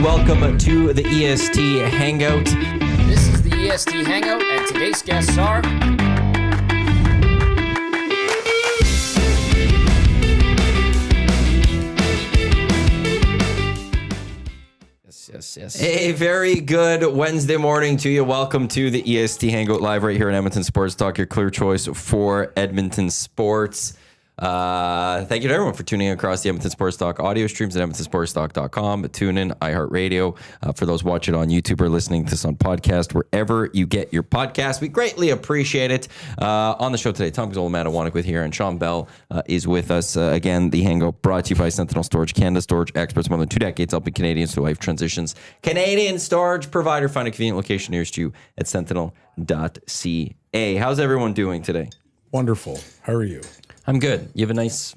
Welcome to the EST Hangout. This is the EST Hangout, and today's guests are... Yes. A very good Wednesday morning to you. Welcome to the EST Hangout live right here in Edmonton Sports Talk, your clear choice for Edmonton sports. Thank you to everyone for tuning in across the Edmonton Sports Talk audio streams at edmontonsportstalk.com. Tune in, iHeartRadio. For those watching on YouTube or listening to this on podcast, wherever you get your podcast, we greatly appreciate it. On the show today, Gazzola and Matt Iwanyk with here, and Shawn Belle is with us. Again, the Hangout brought to you by Sentinel Storage, Canada storage experts, more than 2 decades helping Canadians to life transitions. Canadian storage provider. Find a convenient location nearest you at sentinel.ca. How's everyone doing today? Wonderful. How are you? I'm good. You have a nice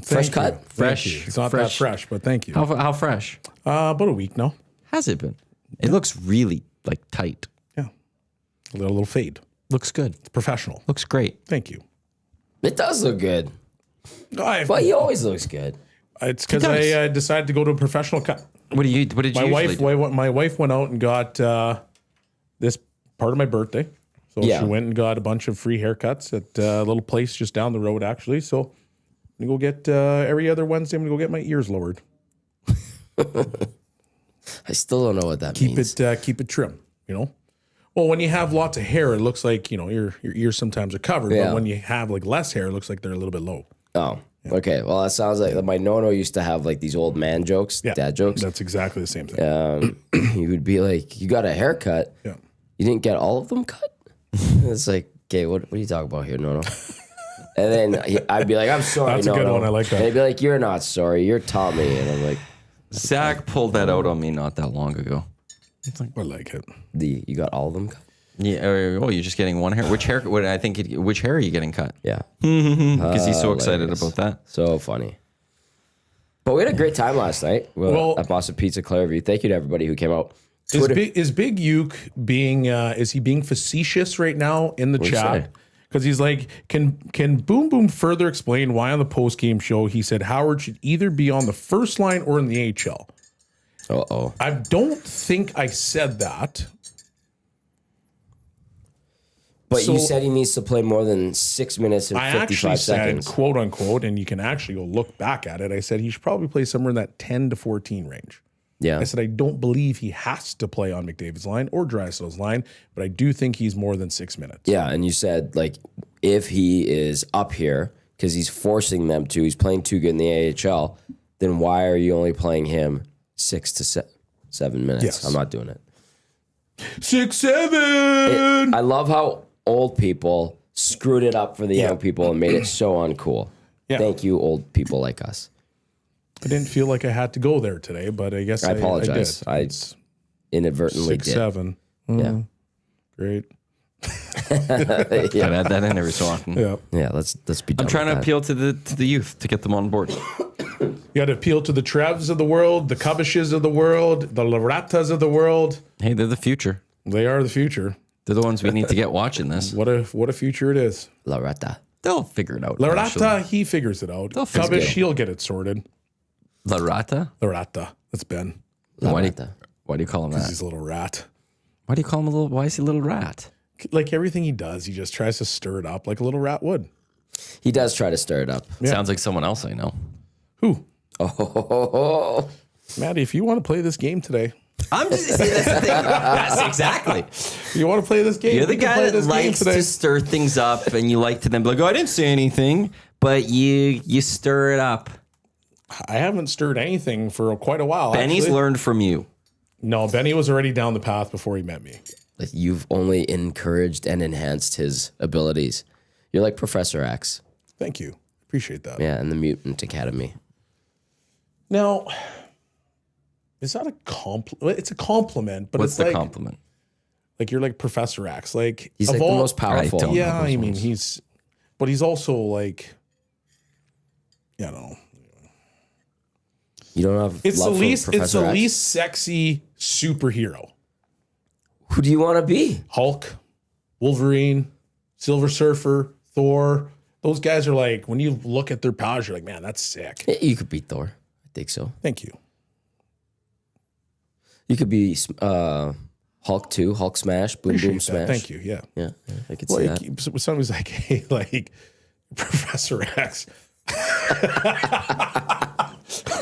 fresh cut? Fresh. It's not that fresh, but thank you. How fresh? About a week now. Has it been? It looks really like tight. Yeah. A little fade. Looks good. It's professional. Looks great. Thank you. It does look good. Well, he always looks good. It's because I decided to go to a professional cut. What did you usually do? My wife went out and got this part of my birthday. So she went and got a bunch of free haircuts at a little place just down the road, actually. So I'm going to go get, every other Wednesday, I'm going to go get my ears lowered. I still don't know what that means. Keep it trim, you know? Well, when you have lots of hair, it looks like, you know, your ears sometimes are covered. Yeah. But when you have like less hair, it looks like they're a little bit low. Oh, okay. Well, that sounds like my nono used to have like these old man jokes, dad jokes. That's exactly the same thing. He would be like, you got a haircut. Yeah. You didn't get all of them cut? It's like, okay, what are you talking about here, Nono? And then I'd be like, I'm sorry, That's a good one. I like that. And he'd be like, you're not sorry. You're Tommy. And I'm like, Zach pulled that out on me not that long ago. It's like, I like it. you got all of them cut? Yeah. Oh, you're just getting one hair. Which hair? Which hair are you getting cut? Yeah. Because he's so excited about that. So funny. But we had a great time last night at Boston Pizza Clareview. Thank you to everybody who came out. Is Big Uke being is he being facetious right now in the chat? Because he's like, can Boom Boom further explain why on the post game show he said Howard should either be on the first line or in the AHL? Uh-oh. I don't think I said that. But you said he needs to play more than 6 minutes and 55 seconds. I actually said, quote unquote, and you can actually go look back at it. I said he should probably play somewhere in that 10 to 14 range. Yeah. I said, I don't believe he has to play on McDavid's line or Draisaitl's line, but I do think he's more than 6 minutes. Yeah, and you said, like, if he is up here because he's forcing them to, he's playing too good in the AHL, then why are you only playing him 6 to 7 minutes? Yes. I'm not doing it. 6, 7. I love how old people screwed it up for the young people and made it so uncool. Yeah. Thank you, old people like us. I didn't feel like I had to go there today, but I guess I apologize. I did. I inadvertently 6, did. 7. Yeah. Great. I'd add that in every so often. Yeah, let's be done. I'm trying to appeal to the youth to get them on board. You got to appeal to the Trevs of the world, the Cubishes of the world, the Lorettas of the world. Hey, they're the future. They are the future. They're the ones we need to get watching this. What a future it is. Loretta. They'll figure it out. Loretta, he figures it out. Cubish, he'll get it sorted. Loretta? Loretta. That's Ben. Why do you call him that? He's a little rat. Why do you call him a little? Why is he a little rat? Like everything he does, he just tries to stir it up like a little rat would. He does try to stir it up. Yeah. Sounds like someone else I know. Who? Oh. Maddie, if you want to play this game today. I'm just see, that's the thing. That's exactly. You want to play this game? You're the guy that likes to stir things up, and you like to then be like, "Oh, I didn't say anything," but you stir it up. I haven't stirred anything for quite a while. Benny's learned from you. No, Benny was already down the path before he met me. Like you've only encouraged and enhanced his abilities. You're like Professor X. Thank you. Appreciate that. Yeah, in the Mutant Academy. Now, is that a compliment? It's a compliment, but What's it's the like, compliment? Like you're like Professor X. Like he's like the most powerful. Yeah, I mean he's also like, I don't know. You don't have. It's love the for least. It's Professor the X? least sexy superhero. Who do you want to be? Hulk, Wolverine, Silver Surfer, Thor. Those guys are like, when you look at their powers, you're like, man, that's sick. You could beat Thor. I think so. Thank you. You could be Hulk 2, Hulk Smash, Boom Appreciate Boom that. Smash. Thank you. Yeah. Yeah, I could see that. Somebody's like, hey, like Professor X.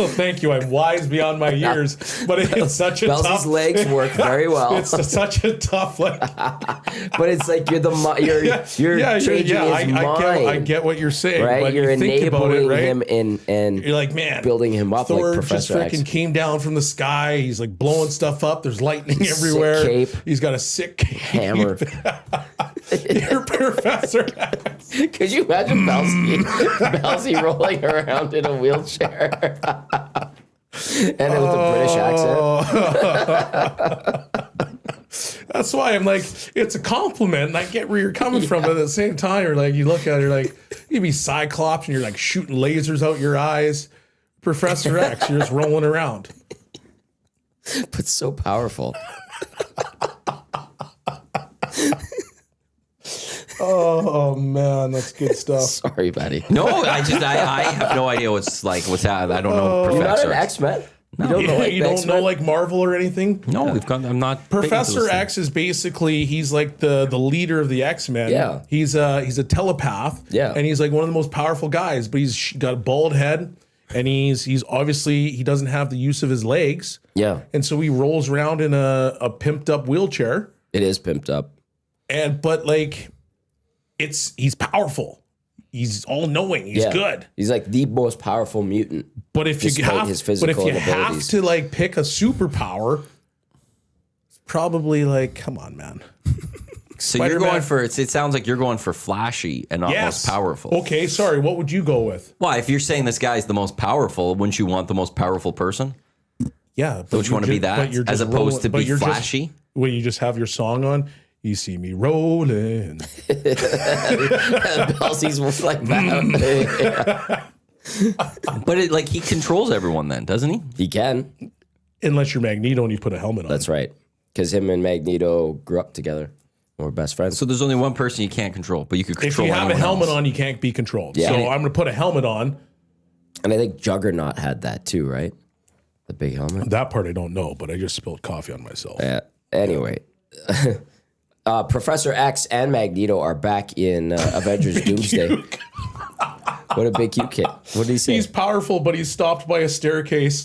Oh, thank you. I'm wise beyond my years, but it's such a Bellsy's tough. legs work very well. It's such a tough, like, But it's like you're changing his mind. I get what you're saying, right? but You're you think about it, enabling right? him and You're like, man, building him up Thor like just Professor X. freaking came down from the sky. He's like blowing stuff up. There's lightning Sick everywhere. cape. He's got a sick cape. Hammer. You're Professor X. Could you imagine Bellsy rolling around in a wheelchair? And with a British accent. That's why I'm like, it's a compliment, and I get where you're coming from, but at the same time, you're like, you look at it, you're like, you be Cyclops, and you're like shooting lasers out your eyes. Professor X, you're just rolling around. But so powerful. Oh man, that's good stuff. Sorry, buddy. No, I have no idea what's happening. I don't know. You're not Professor an X-Men? You don't know like Marvel or anything? No, I'm not. Professor X is basically, he's like the leader of the X-Men. Yeah. He's a telepath. Yeah. And he's like one of the most powerful guys, but he's got a bald head, and he's obviously, he doesn't have the use of his legs. Yeah. And so he rolls around in a pimped up wheelchair. It is pimped up. But like, he's powerful. He's all knowing. He's good. He's like the most powerful mutant. But if you despite his physical have abilities. to like pick a superpower, it's probably like, come on, man. So you're going for it sounds like you're going for flashy and not most powerful. Okay, sorry. What would you go with? Well, if you're saying this guy's the most powerful, wouldn't you want the most powerful person? Yeah. Don't you want to be that as opposed to be flashy? When you just have your song on, you see me rolling. Bellsy's like that. But he controls everyone then, doesn't he? He can. Unless you're Magneto and you put a helmet on. That's right. Because him and Magneto grew up together. We're best friends. So there's only one person you can't control, but you could control If you have a anyone helmet else. on, you can't be controlled. Yeah. So I'm going to put a helmet on. And I think Juggernaut had that too, right? The big helmet. That part I don't know, but I just spilled coffee on myself. Anyway. Professor X and Magneto are back in Avengers Doomsday. What a big cute kid. What did he say? He's powerful, but he's stopped by a staircase.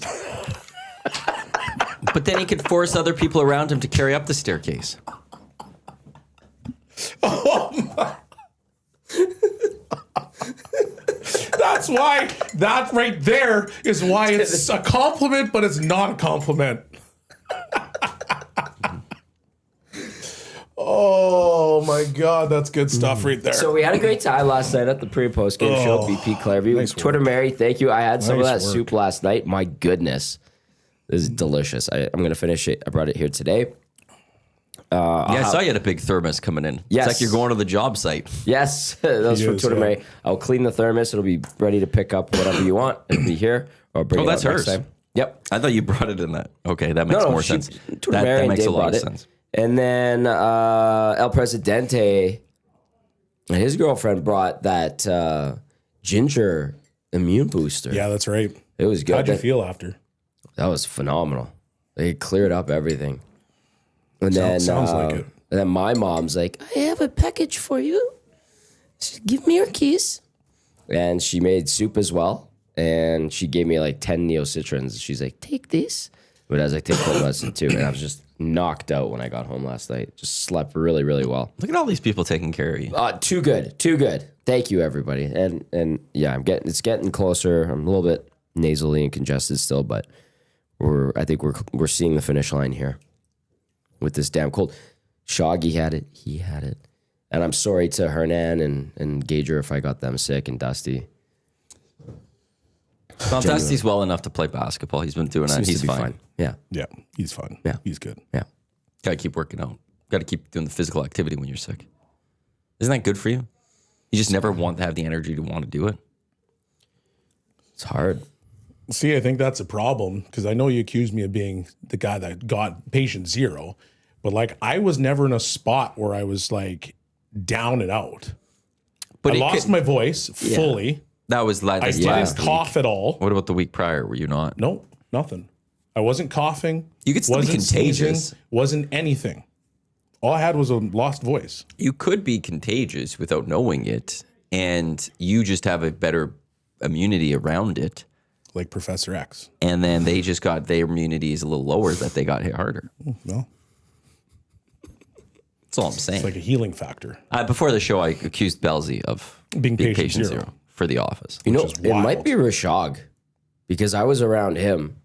But then he could force other people around him to carry up the staircase. That's why, that right there is why it's a compliment, but it's not a compliment. Oh my God, that's good stuff right there. So we had a great time last night at the pre and post game show at BP Clareview. Nice Twitter Mary, thank you. I had some of that Nice work. soup last night. My goodness. This is delicious. I'm going to finish it. I brought it here today. I saw you had a big thermos coming in. Yes. It's like you're going to the job site. Yes, that was from is, Twitter yeah. Mary. I'll clean the thermos. It'll be ready to pick up whatever you want. It'll be here. Or bring Oh, it that's up next hers. time. Yep. I thought you brought it in that. Okay, that makes more sense. Twitter Mary That and makes Dave a lot brought of it. sense. And then El Presidente, his girlfriend brought that ginger immune booster. Yeah, that's right. It was good. How'd you feel after? That was phenomenal. They cleared up everything. And then Sounds like it. And then my mom's like, I have a package for you. She said, give me your keys. And she made soup as well. And she gave me like 10 Neocitrins. She's like, take this. But I was like, take cold medicine too. And I was just knocked out when I got home last night. Just slept really, really well. Look at all these people taking care of you. Too good. Too good. Thank you, everybody. And yeah, it's getting closer. I'm a little bit nasally and congested still, but I think we're seeing the finish line here with this damn cold. Shoggy had it. He had it. And I'm sorry to Hernan and Gager if I got them sick, and Dusty. Well, Dusty's well enough to play basketball. He's been doing that. Seems to He's be fine. Yeah. Yeah, he's fun. Yeah. He's good. Yeah. Got to keep working out. Got to keep doing the physical activity when you're sick. Isn't that good for you? You just never want to have the energy to want to do it. It's hard. See, I think that's a problem because I know you accused me of being the guy that got patient zero, but like I was never in a spot where I was like down and out. But I lost my voice fully. That was like I this didn't last week. cough at all. What about the week prior? Were you not? No, nothing. I wasn't coughing. You could still be wasn't contagious. sneezing, wasn't anything. All I had was a lost voice. You could be contagious without knowing it, and you just have a better immunity around it. Like Professor X. And then they just got their immunity is a little lower that they got hit harder. No, That's all I'm saying. it's like a healing factor. Before the show, I accused Belzy of Being patient patient zero. zero for The Office. You know, is it might wild. be Rashog because I was around him.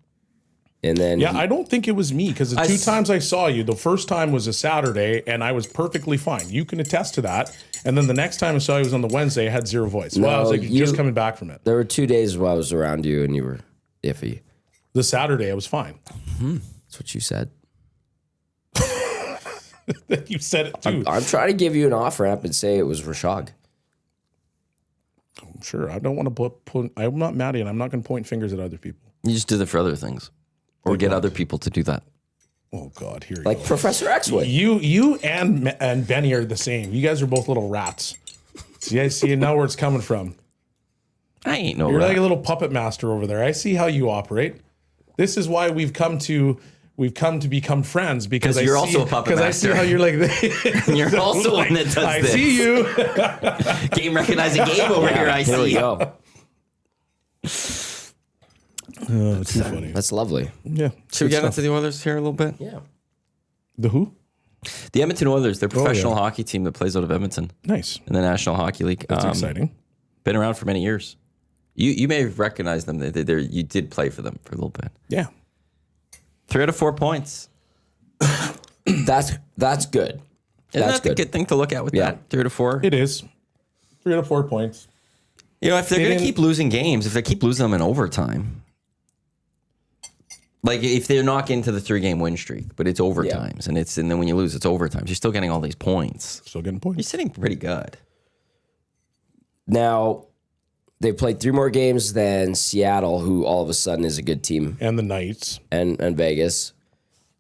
And then Yeah, I don't think it was me because the two s- times I saw you, the first time was a Saturday and I was perfectly fine. You can attest to that. And then the next time I saw you was on the Wednesday, I had zero voice. Well, I was like, you- just coming back from it. there were 2 days where I was around you and you were iffy. The Saturday, I was fine. That's what you said. You said it too. I'm trying to give you an off ramp and say it was Rashog. Sure, I don't want to put I'm not mad at you, and I'm not going to point fingers at other people. You just do that for other things, or get other people to do that. Oh God, here you Like go. Professor X would. You and Benny are the same. You guys are both little rats. So you guys see now where it's coming from. I ain't no You're rat. like a little puppet master over there. I see how you operate. This is why we've come to become friends because 'Cause you're also a puppet because I see master. how you're like You're also one that does I this. see you. Game recognizing game over here. I Here we see. go. Oh, too funny. That's lovely. Yeah. Should we get into the Oilers here a little bit? Yeah. The who? The Edmonton Oilers, they're a professional yeah. hockey team that plays out of Edmonton Nice. in the National Hockey League. That's exciting. Been around for many years. You may have recognized them. You did play for them for a little bit. Yeah. 3 out of 4 points. That's good. Isn't That's that the good thing to look at with Yeah. that? 3 out of 4. It is. 3 out of 4 points. You know, if they're They going to didn't- keep losing games, if they keep losing them in overtime, like if they're not getting to the 3-game win streak, but it's overtimes, and then when you lose, it's overtimes. You're still getting all these points. Still getting You're points. sitting pretty good. Now, they played 3 more games than Seattle, who all of a sudden is a good team, And the Knights. and Vegas.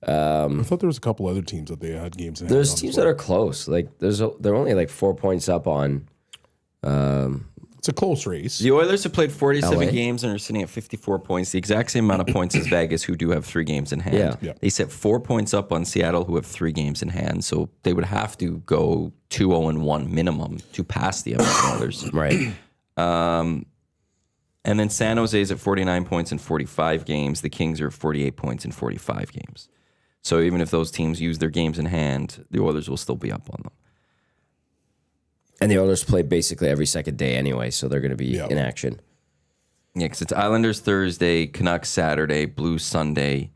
I thought there was a couple other teams that they had games in. There's teams that are close. Like they're only like 4 points up on. It's a close race. The Oilers have played 47 LA? games and are sitting at 54 points, the exact same amount of points as Vegas, who do have 3 games in hand. Yeah. Yeah. They sit 4 points up on Seattle, who have 3 games in hand. So they would have to go 2-0-1 minimum to pass the Edmonton Oilers. Right. And then San Jose is at 49 points in 45 games. The Kings are at 48 points in 45 games. So even if those teams use their games in hand, the Oilers will still be up on them. And the Oilers play basically every second day anyway, so they're going to be Yeah. in action. Yeah, because it's Islanders Thursday, Canucks Saturday, Blues Sunday,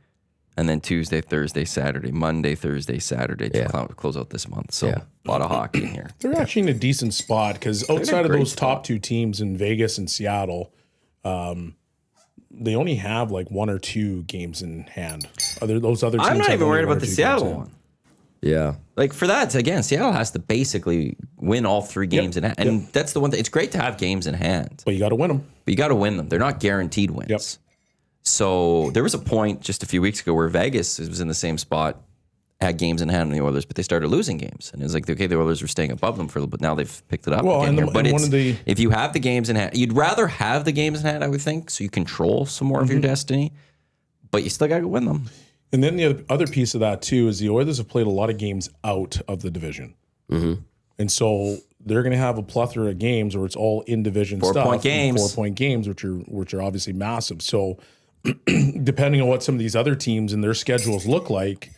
and then Tuesday, Thursday, Saturday, Monday, Thursday, Saturday to Yeah. close out this month. So Yeah. a lot of hockey in here. They're actually in a decent spot because outside of great those spot. top 2 teams in Vegas and Seattle, they only have like 1 or 2 games in hand. Those other teams I'm not have even only worried 1 or about the 2 Seattle games in. one. Yeah. Like for that, again, Seattle has to basically win all 3 games in hand. And that's the one thing. It's great to have games in hand, But you got to win them. but you got to win them. They're not guaranteed wins. Yep. So there was a point just a few weeks ago where Vegas was in the same spot, had games in hand on the Oilers, but they started losing games. And it was like, okay, the Oilers were staying above them for a little bit. Now they've picked it up Well, again and here. the- But and one of the- if you have the games in hand, you'd rather have the games in hand, I would think, so you control some more of your destiny. But you still got to win them. And then the other piece of that too is the Oilers have played a lot of games out of the division. And so they're going to have a plethora of games where it's all in division stuff. 4-point games. 4-point games, which are obviously massive. So depending on what some of these other teams and their schedules look like,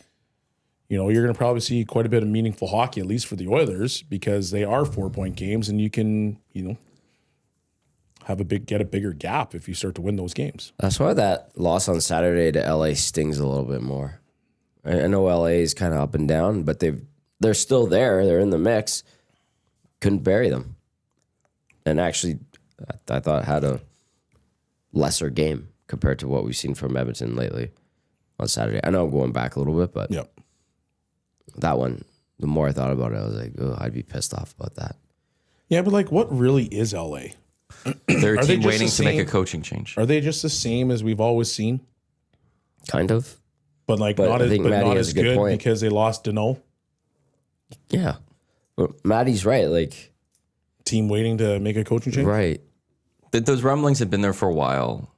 you know, you're going to probably see quite a bit of meaningful hockey, at least for the Oilers, because they are 4-point games, and you can, you know, get a bigger gap if you start to win those games. That's why that loss on Saturday to LA stings a little bit more. I know LA is kind of up and down, but they're still there. They're in the mix. Couldn't bury them. And actually, I thought had a lesser game compared to what we've seen from Edmonton lately on Saturday. I know I'm going back a little bit, but Yep. that one, the more I thought about it, I was like, oh, I'd be pissed off about that. Yeah, but like, what really is LA? They're a Are they team just waiting the to make a same- coaching change. Are they just the same as we've always seen? Kind of. But like But not I as, think but Matty not has as a good good point. because they lost Deneau. Yeah. But Maddie's right. Like, Team waiting to make a coaching change. right. Those rumblings have been there for a while.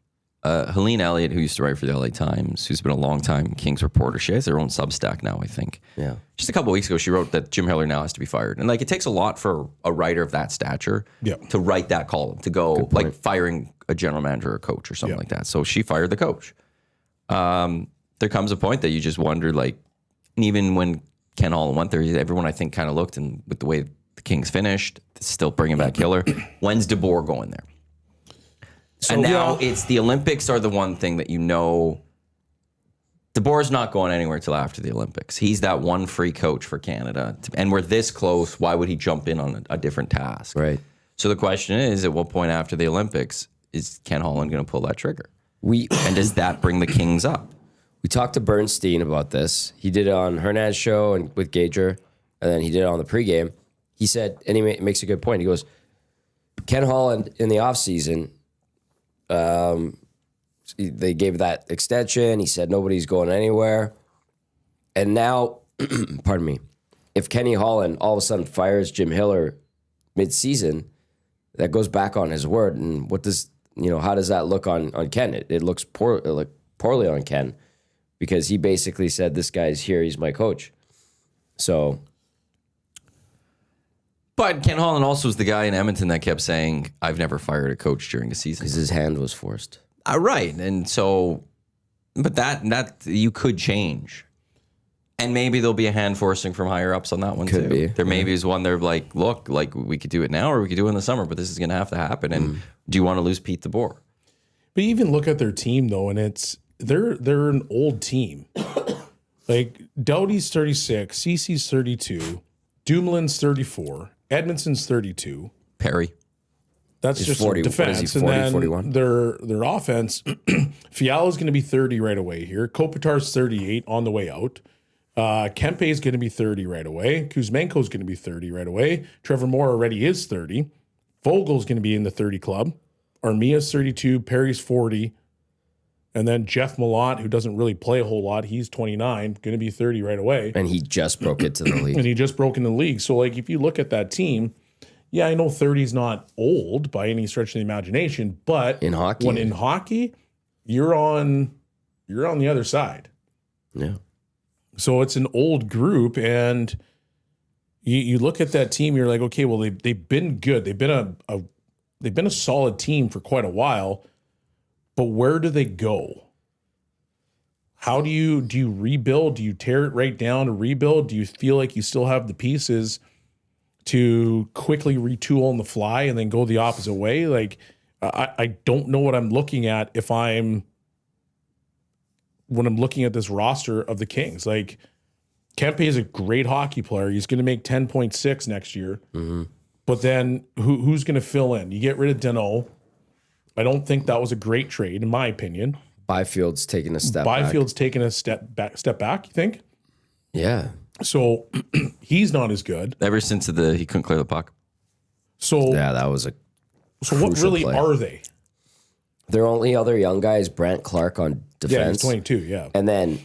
Helene Elliott, who used to write for the LA Times, who's been a long time Kings reporter. She has her own Substack now, I think. Yeah. Just a couple of weeks ago, she wrote that Jim Hiller now has to be fired. And like, it takes a lot for a writer of that stature to write that column, to go like firing a general manager or a coach or something like that. So she fired the coach. There comes a point that you just wonder, like, even when Ken Holland went there, everyone I think kind of looked, and with the way the Kings finished, still bringing back Hiller. When's DeBoer going there? So, and now it's the Olympics are the one thing that DeBoer's not going anywhere till after the Olympics. He's that one free coach for Canada. And we're this close. Why would he jump in on a different task? Right. So the question is, at what point after the Olympics is Ken Holland going to pull that trigger? And does that bring the Kings up? We talked to Bernstein about this. He did it on Hernand's show and with Gager, and then he did it on the pregame. He said, and he makes a good point. He goes, Ken Holland in the offseason, they gave that extension. He said nobody's going anywhere. And now, pardon me, if Kenny Holland all of a sudden fires Jim Hiller mid-season, that goes back on his word. And what does, how does that look on Ken? It looks poorly on Ken, because he basically said, this guy's here, he's my coach. So. But Ken Holland also was the guy in Edmonton that kept saying, I've never fired a coach during a season. Because his hand was forced. Right. And so, but that you could change. And maybe there'll be a hand forcing from higher ups on that one Could too. be. There maybe is one they're like, look, like we could do it now or we could do it in the summer, but this is going to have to happen. And do you want to lose Pete DeBoer? But you even look at their team though, and they're an old team. Like Doughty's 36, Cece's 32, Dumoulin's 34, Edmondson's 32. Perry. That's He's just 40, defense. what is he, and 40, then 41? Their offense, Fiala's going to be 30 right away here. Kopitar's 38 on the way out. Kempe's going to be 30 right away. Kuzmenko's going to be 30 right away. Trevor Moore already is 30. Vogel's going to be in the 30 club. Armia's 32. Perry's 40. And then Jeff Malott, who doesn't really play a whole lot, he's 29, going to be 30 right away. And he just broke it to the league. And he just broke in the league. So, like, if you look at that team, yeah, I know 30 is not old by any stretch of the imagination, but In hockey. when in hockey, you're on the other side. Yeah. So it's an old group, and you look at that team, you're like, okay, well they've been good. They've been a solid team for quite a while, but where do they go? How do you rebuild? Do you tear it right down to rebuild? Do you feel like you still have the pieces to quickly retool on the fly and then go the opposite way? Like, I don't know what I'm looking at when I'm looking at this roster of the Kings. Like, Kempe is a great hockey player. He's going to make 10.6 next year. Mm-hmm. But then who's going to fill in? You get rid of Deneau. I don't think that was a great trade, in my opinion. Byfield's taking a step back. Byfield's taking a step back, you think? Yeah. So he's not as good. Ever since he couldn't clear the puck. So Yeah, that was a so what crucial really play. are they? Their only other young guy is Brant Clark on Yeah, defense. he's 22, yeah. And then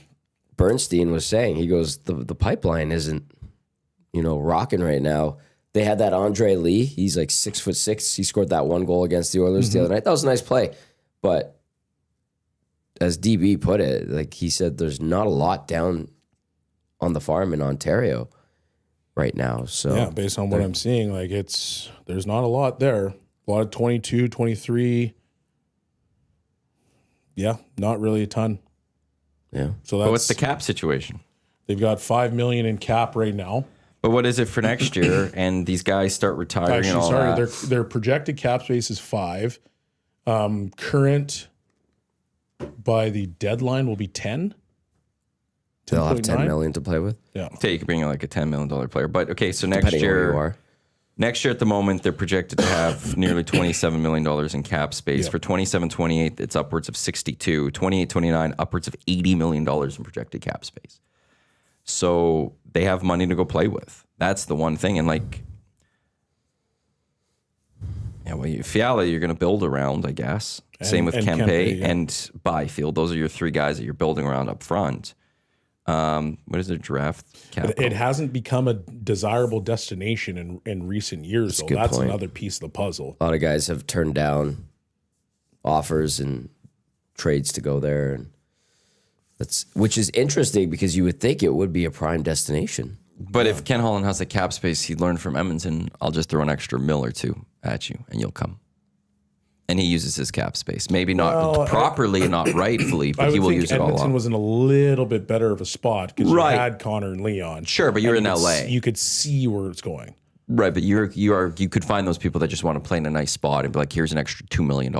Bernstein was saying, he goes, the pipeline isn't, rocking right now. They had that Andre Lee. He's like 6'6". He scored that one goal against the Oilers the other night. That was a nice play. But as DB put it, like he said, there's not a lot down on the farm in Ontario right now. So Yeah, based on what I'm seeing, like there's not a lot there. A lot of 22, 23. Yeah, not really a ton. yeah. So But that's what's the cap situation? they've got $5 million in cap right now. But what is it for next year? And these guys start retiring and Actually, all sorry, that. their projected cap space is 5. Current by the deadline will be 10. They'll have 10 10.9? million to play with, Yeah. Say you could bring in like a $10 million player. But okay, so next depending on where you year, are. next year at the moment, they're projected to have nearly $27 million in cap space. Yeah. For 27-28, it's upwards of 62. 28-29, upwards of $80 million in projected cap space. So they have money to go play with. That's the one thing. And like, yeah, well, Fiala, you're going to build around, I guess. Same with and Kempe Kempe, yeah. and Byfield. Those are your three guys that you're building around up front. What is their draft capital? It hasn't become a desirable destination in recent years, That's a though. good That's point. another piece of the puzzle. A lot of guys have turned down offers and trades to go there, and which is interesting because you would think it would be a prime destination. But if Ken Holland has a cap space, he learned from Edmonton, I'll just throw an extra mil or two at you and you'll come. And he uses his cap space. Maybe not properly and not rightfully, but he will use it all Edmonton along. was in a little bit better of a spot because you had Connor and Leon. Sure, but you're in LA. You could see where it's going. Right, but you could find those people that just want to play in a nice spot and be like, here's an extra $2 million.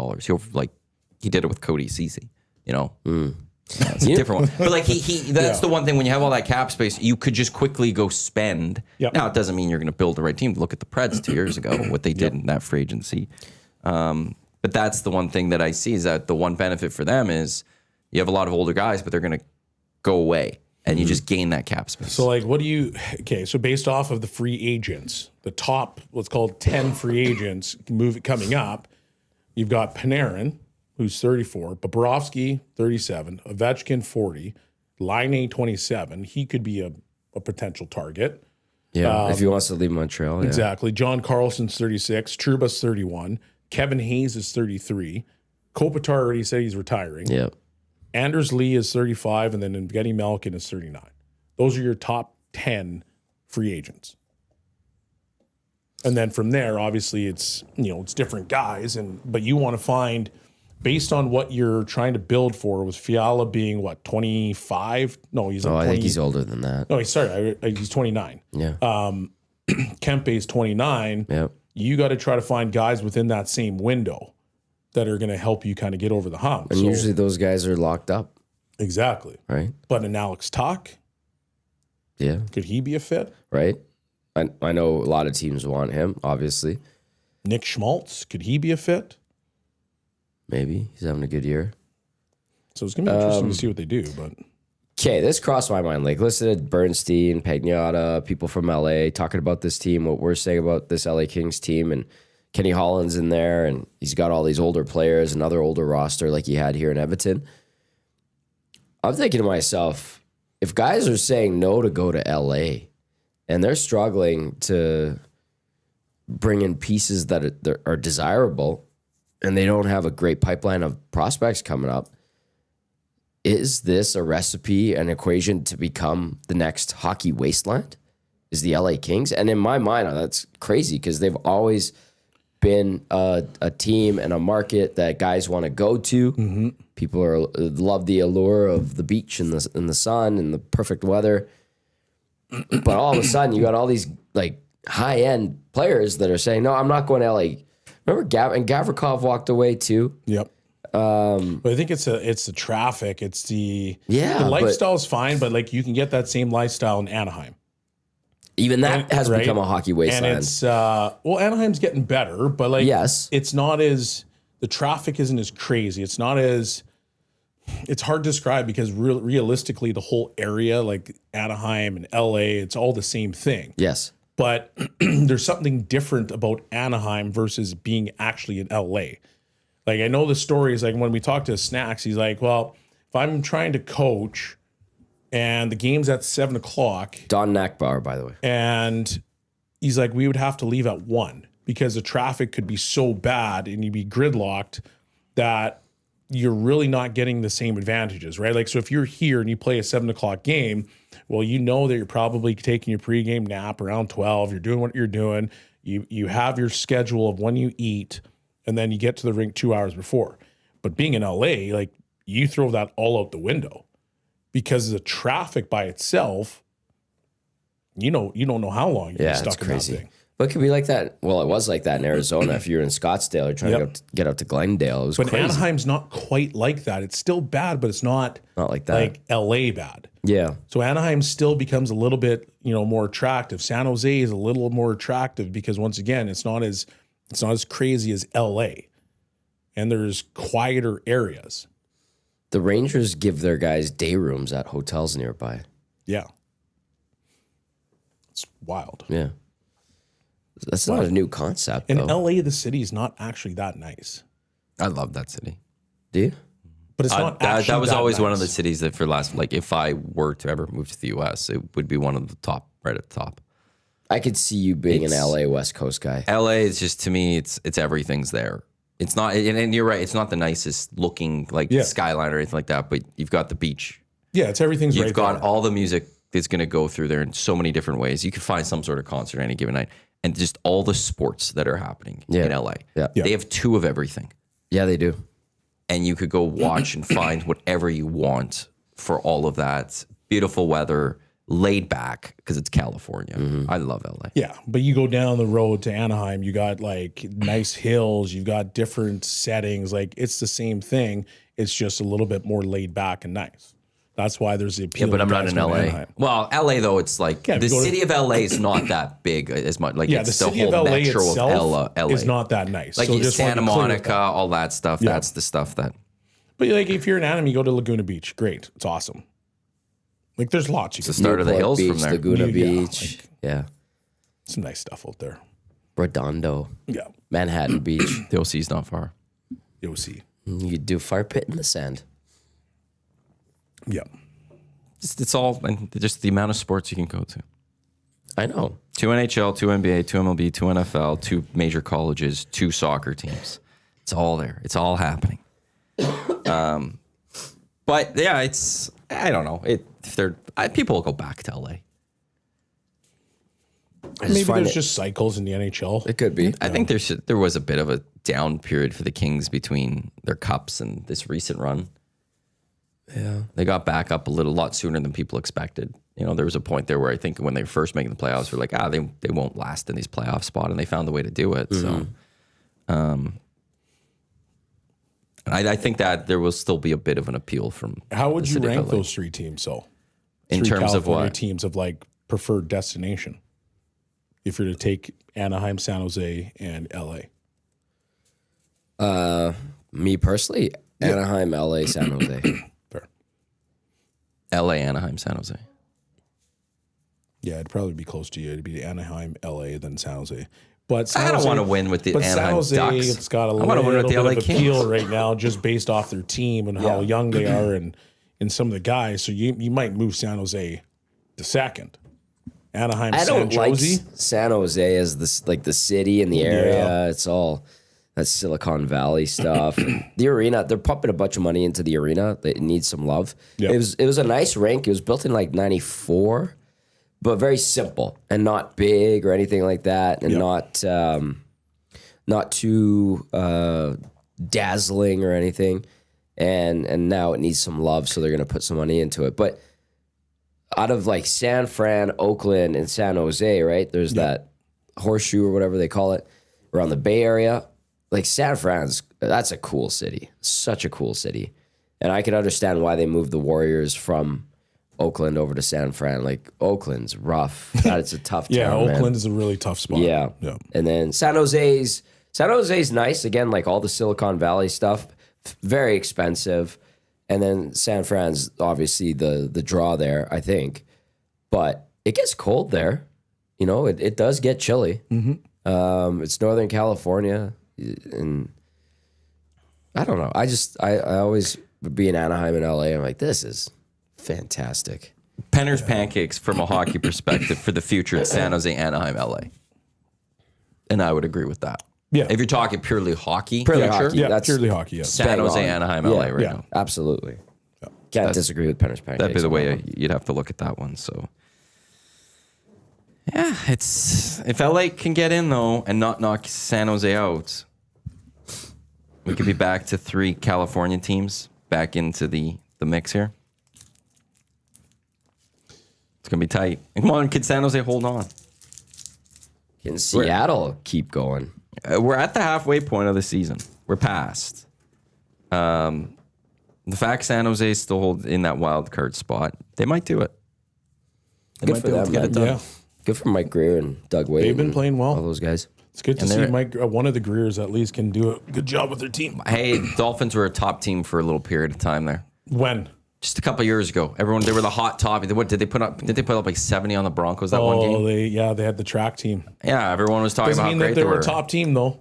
He did it with Cody Ceci, you know? Yeah, it's a different one. But like that's the one thing when you have all that cap space, you could just quickly go spend. Yep. Now it doesn't mean you're going to build the right team. Look at the Preds 2 years ago, what they did in that free agency. But that's the one thing that I see is that the one benefit for them is you have a lot of older guys, but they're going to go away and you just gain that cap space. So like, so based off of the free agents, the top, let's call it 10 free agents coming up, you've got Panarin, who's 34, Bobrovsky, 37, Ovechkin, 40, Laine, 27. He could be a potential target. Yeah, if he wants to leave Montreal. Yeah. Exactly. John Carlson's 36, Trouba's 31, Kevin Hayes is 33, Kopitar already said he's retiring. Yep. Anders Lee is 35, and then Evgeny Malkin is 39. Those are your top 10 free agents. And then from there, obviously, it's different guys, but you want to find, based on what you're trying to build for, was Fiala being, what, 25? No, he's like 20. I think he's older than that. No, he's 29. Yeah. Kempe's 29. Yep. You got to try to find guys within that same window that are going to help you kind of get over the hump. And usually those guys are locked up. Exactly. Right. But an Alex Tuch, yeah. could he be a fit? Right. I know a lot of teams want him, obviously. Nick Schmaltz, could he be a fit? Maybe. He's having a good year. So it's going to be interesting to see what they do. But okay, this crossed my mind. Like, listen to Bernstein, Pagnotta, people from LA talking about this team, what we're saying about this LA Kings team, and Kenny Holland's in there, and he's got all these older players, another older roster like he had here in Edmonton. I'm thinking to myself, if guys are saying no to go to LA and they're struggling to bring in pieces that are desirable and they don't have a great pipeline of prospects coming up, is this a recipe, an equation to become the next hockey wasteland? Is the LA Kings? And in my mind, that's crazy because they've always been a team and a market that guys want to go to. Mm-hmm. People love the allure of the beach and the sun and the perfect weather. But all of a sudden, you got all these like high end players that are saying, "No, I'm not going to LA." Remember, Gavrikov walked away too. Yep. But I think it's the traffic. It's the lifestyle's fine, but like you can get that same lifestyle in Anaheim. Even that has become a hockey wasteland. And it's Anaheim's getting better, but like it's not as, the traffic isn't as crazy. It's not as, it's hard to describe because realistically the whole area like Anaheim and LA, it's all the same thing. Yes. But there's something different about Anaheim versus being actually in LA. Like I know the story is like when we talked to Snacks, he's like, well, if I'm trying to coach and the game's at 7:00. Don Nackbauer, by the way. And he's like, we would have to leave at 1 because the traffic could be so bad and you'd be gridlocked that you're really not getting the same advantages, right? Like, so if you're here and you play a 7:00 game, well, you know that you're probably taking your pregame nap around 12. You're doing what you're doing. You have your schedule of when you eat, and then you get to the rink 2 hours before. But being in LA, like you throw that all out the window. Because the traffic by itself, you don't know how long you're stuck in that thing. But it could be like that. Well, it was like that in Arizona. If you're in Scottsdale, you're trying to get out to Glendale. It was crazy. Anaheim's not quite like that. It's still bad, but it's not like that. Like LA bad. Yeah. So Anaheim still becomes a little bit, more attractive. San Jose is a little more attractive because once again, it's not as crazy as LA. And there's quieter areas. The Rangers give their guys day rooms at hotels nearby. Yeah. It's wild. Yeah. That's not a new concept, in LA, the city is not actually that nice. I love that city. Do you? But it's not actually that was that always nice. one of the cities that for last, like if I were to ever move to the US, it would be one of the top, right at the top. I could see you being an LA West Coast guy. LA is just, to me, it's everything's there. It's not, and you're right. It's not the nicest looking skyline or anything like that. But you've got the beach. Yeah, everything's You've right got there. all the music that's going to go through there in so many different ways. You could find some sort of concert any given night, and just all the sports that are happening in LA. Yeah. They have 2 of everything, Yeah, they do. and you could go watch and find whatever you want for all of that. Beautiful weather, laid back because it's California. I love LA. Yeah, but you go down the road to Anaheim, you got like nice hills, you've got different settings. Like it's the same thing. It's just a little bit more laid back and nice. That's why there's the appeal. Yeah, but I'm not guys in go to LA. Anaheim. Well, LA though, it's like the city of LA is not that big as much. Like Yeah, it's the the city whole of LA metro itself of LA. is not that nice. Like So just wanted Santa to clear with Monica, that. all that stuff. Yeah. That's the stuff that. But like if you're in Anaheim, you go to Laguna Beach. Great, it's awesome. Like there's lots you The can start of the Newport hills Beach, from there. Laguna Yeah, Beach. Yeah. some nice stuff out there. Redondo. Yeah, Manhattan Beach. The OC's not far. you'll see. You could do fire pit in the sand. Yeah, It's all and just the amount of sports you can go to. I know. 2 NHL, 2 NBA, 2 MLB, 2 NFL, 2 major colleges, 2 soccer teams. It's all there. It's all happening. But yeah, I don't know. People will go back to LA. maybe find there's it- just cycles in the NHL. It could be. I think there was a bit of a down period for the Kings between their cups and this recent run. Yeah. They got back up a lot sooner than people expected. You know, there was a point there where I think when they were first making the playoffs, we're like, they won't last in these playoff spot, and they found a way to do it. So, I think that there will still be a bit of an appeal from. How would the you city of rank LA. those 3 teams? So, In 3 terms of California what? teams of like preferred destination? If you're to take Anaheim, San Jose, and LA. Me personally, Anaheim, LA, San Jose. Fair. LA, Anaheim, San Jose. Yeah, it'd probably be close to you. It'd be Anaheim, LA, then San Jose. But San I don't Jose- want to win with the But San Anaheim Jose, Ducks. it's got a I little want to win with the bit LA of Kings. appeal right now, just based off their team and how young they are, and some of the guys. So you might move San Jose to second. Anaheim, I San don't like Jose. San Jose as the city and the area. It's all that Silicon Valley stuff. The arena, they're pumping a bunch of money into the arena. It needs some love. Yep. It was a nice rink. It was built in like '94, but very simple and not big or anything like that, and not too dazzling or anything. And now it needs some love, so they're gonna put some money into it. But out of like San Fran, Oakland, and San Jose, right? There's that horseshoe or whatever they call it around the Bay Area. Like San Fran's, that's a cool city. Such a cool city. And I can understand why they moved the Warriors from Oakland over to San Fran. Like Oakland's rough. God, it's a tough Yeah, town, man. Oakland is a really tough spot. Yeah. And then San Jose's nice. Again, like all the Silicon Valley stuff, very expensive. And then San Fran's obviously the draw there, I think. But it gets cold there. You know, it does get chilly. It's Northern California. And I don't know. I always would be in Anaheim and LA. I'm like, this is fantastic. Penner's pancakes from a hockey perspective for the future at San Jose, Anaheim, LA. And I would agree with that. Yeah. If you're talking purely hockey, Purely future, hockey. Yeah, That's purely hockey. Yes. San bang Jose, on. Anaheim, Yeah. LA right Yeah. now. Absolutely. Can't disagree with Penner's pancakes. That'd be the on that way one. you'd have to look at that one. So, yeah, it's if LA can get in though and not knock San Jose out, we could be back to 3 California teams back into the mix here. It's gonna be tight. Come on, can San Jose hold on? Can Seattle keep going? We're at the halfway point of the season. We're past. The fact San Jose is still hold in that wild card spot, they might do it. They Good might for be able them, to get it man. done. Yeah. Good for Mike Greer and Doug Wade. They've been and playing well. All those guys. It's good to And see they're- Mike, one of the Greers at least can do a good job with their team. Hey, Dolphins were a top team for a little period of time there. When? Just a couple of years ago, they were the hot top. What did they put up? Did they put up like 70 on the Broncos that one game? they had the track team. Yeah, everyone was talking Doesn't about mean how that great they were were. a top team though.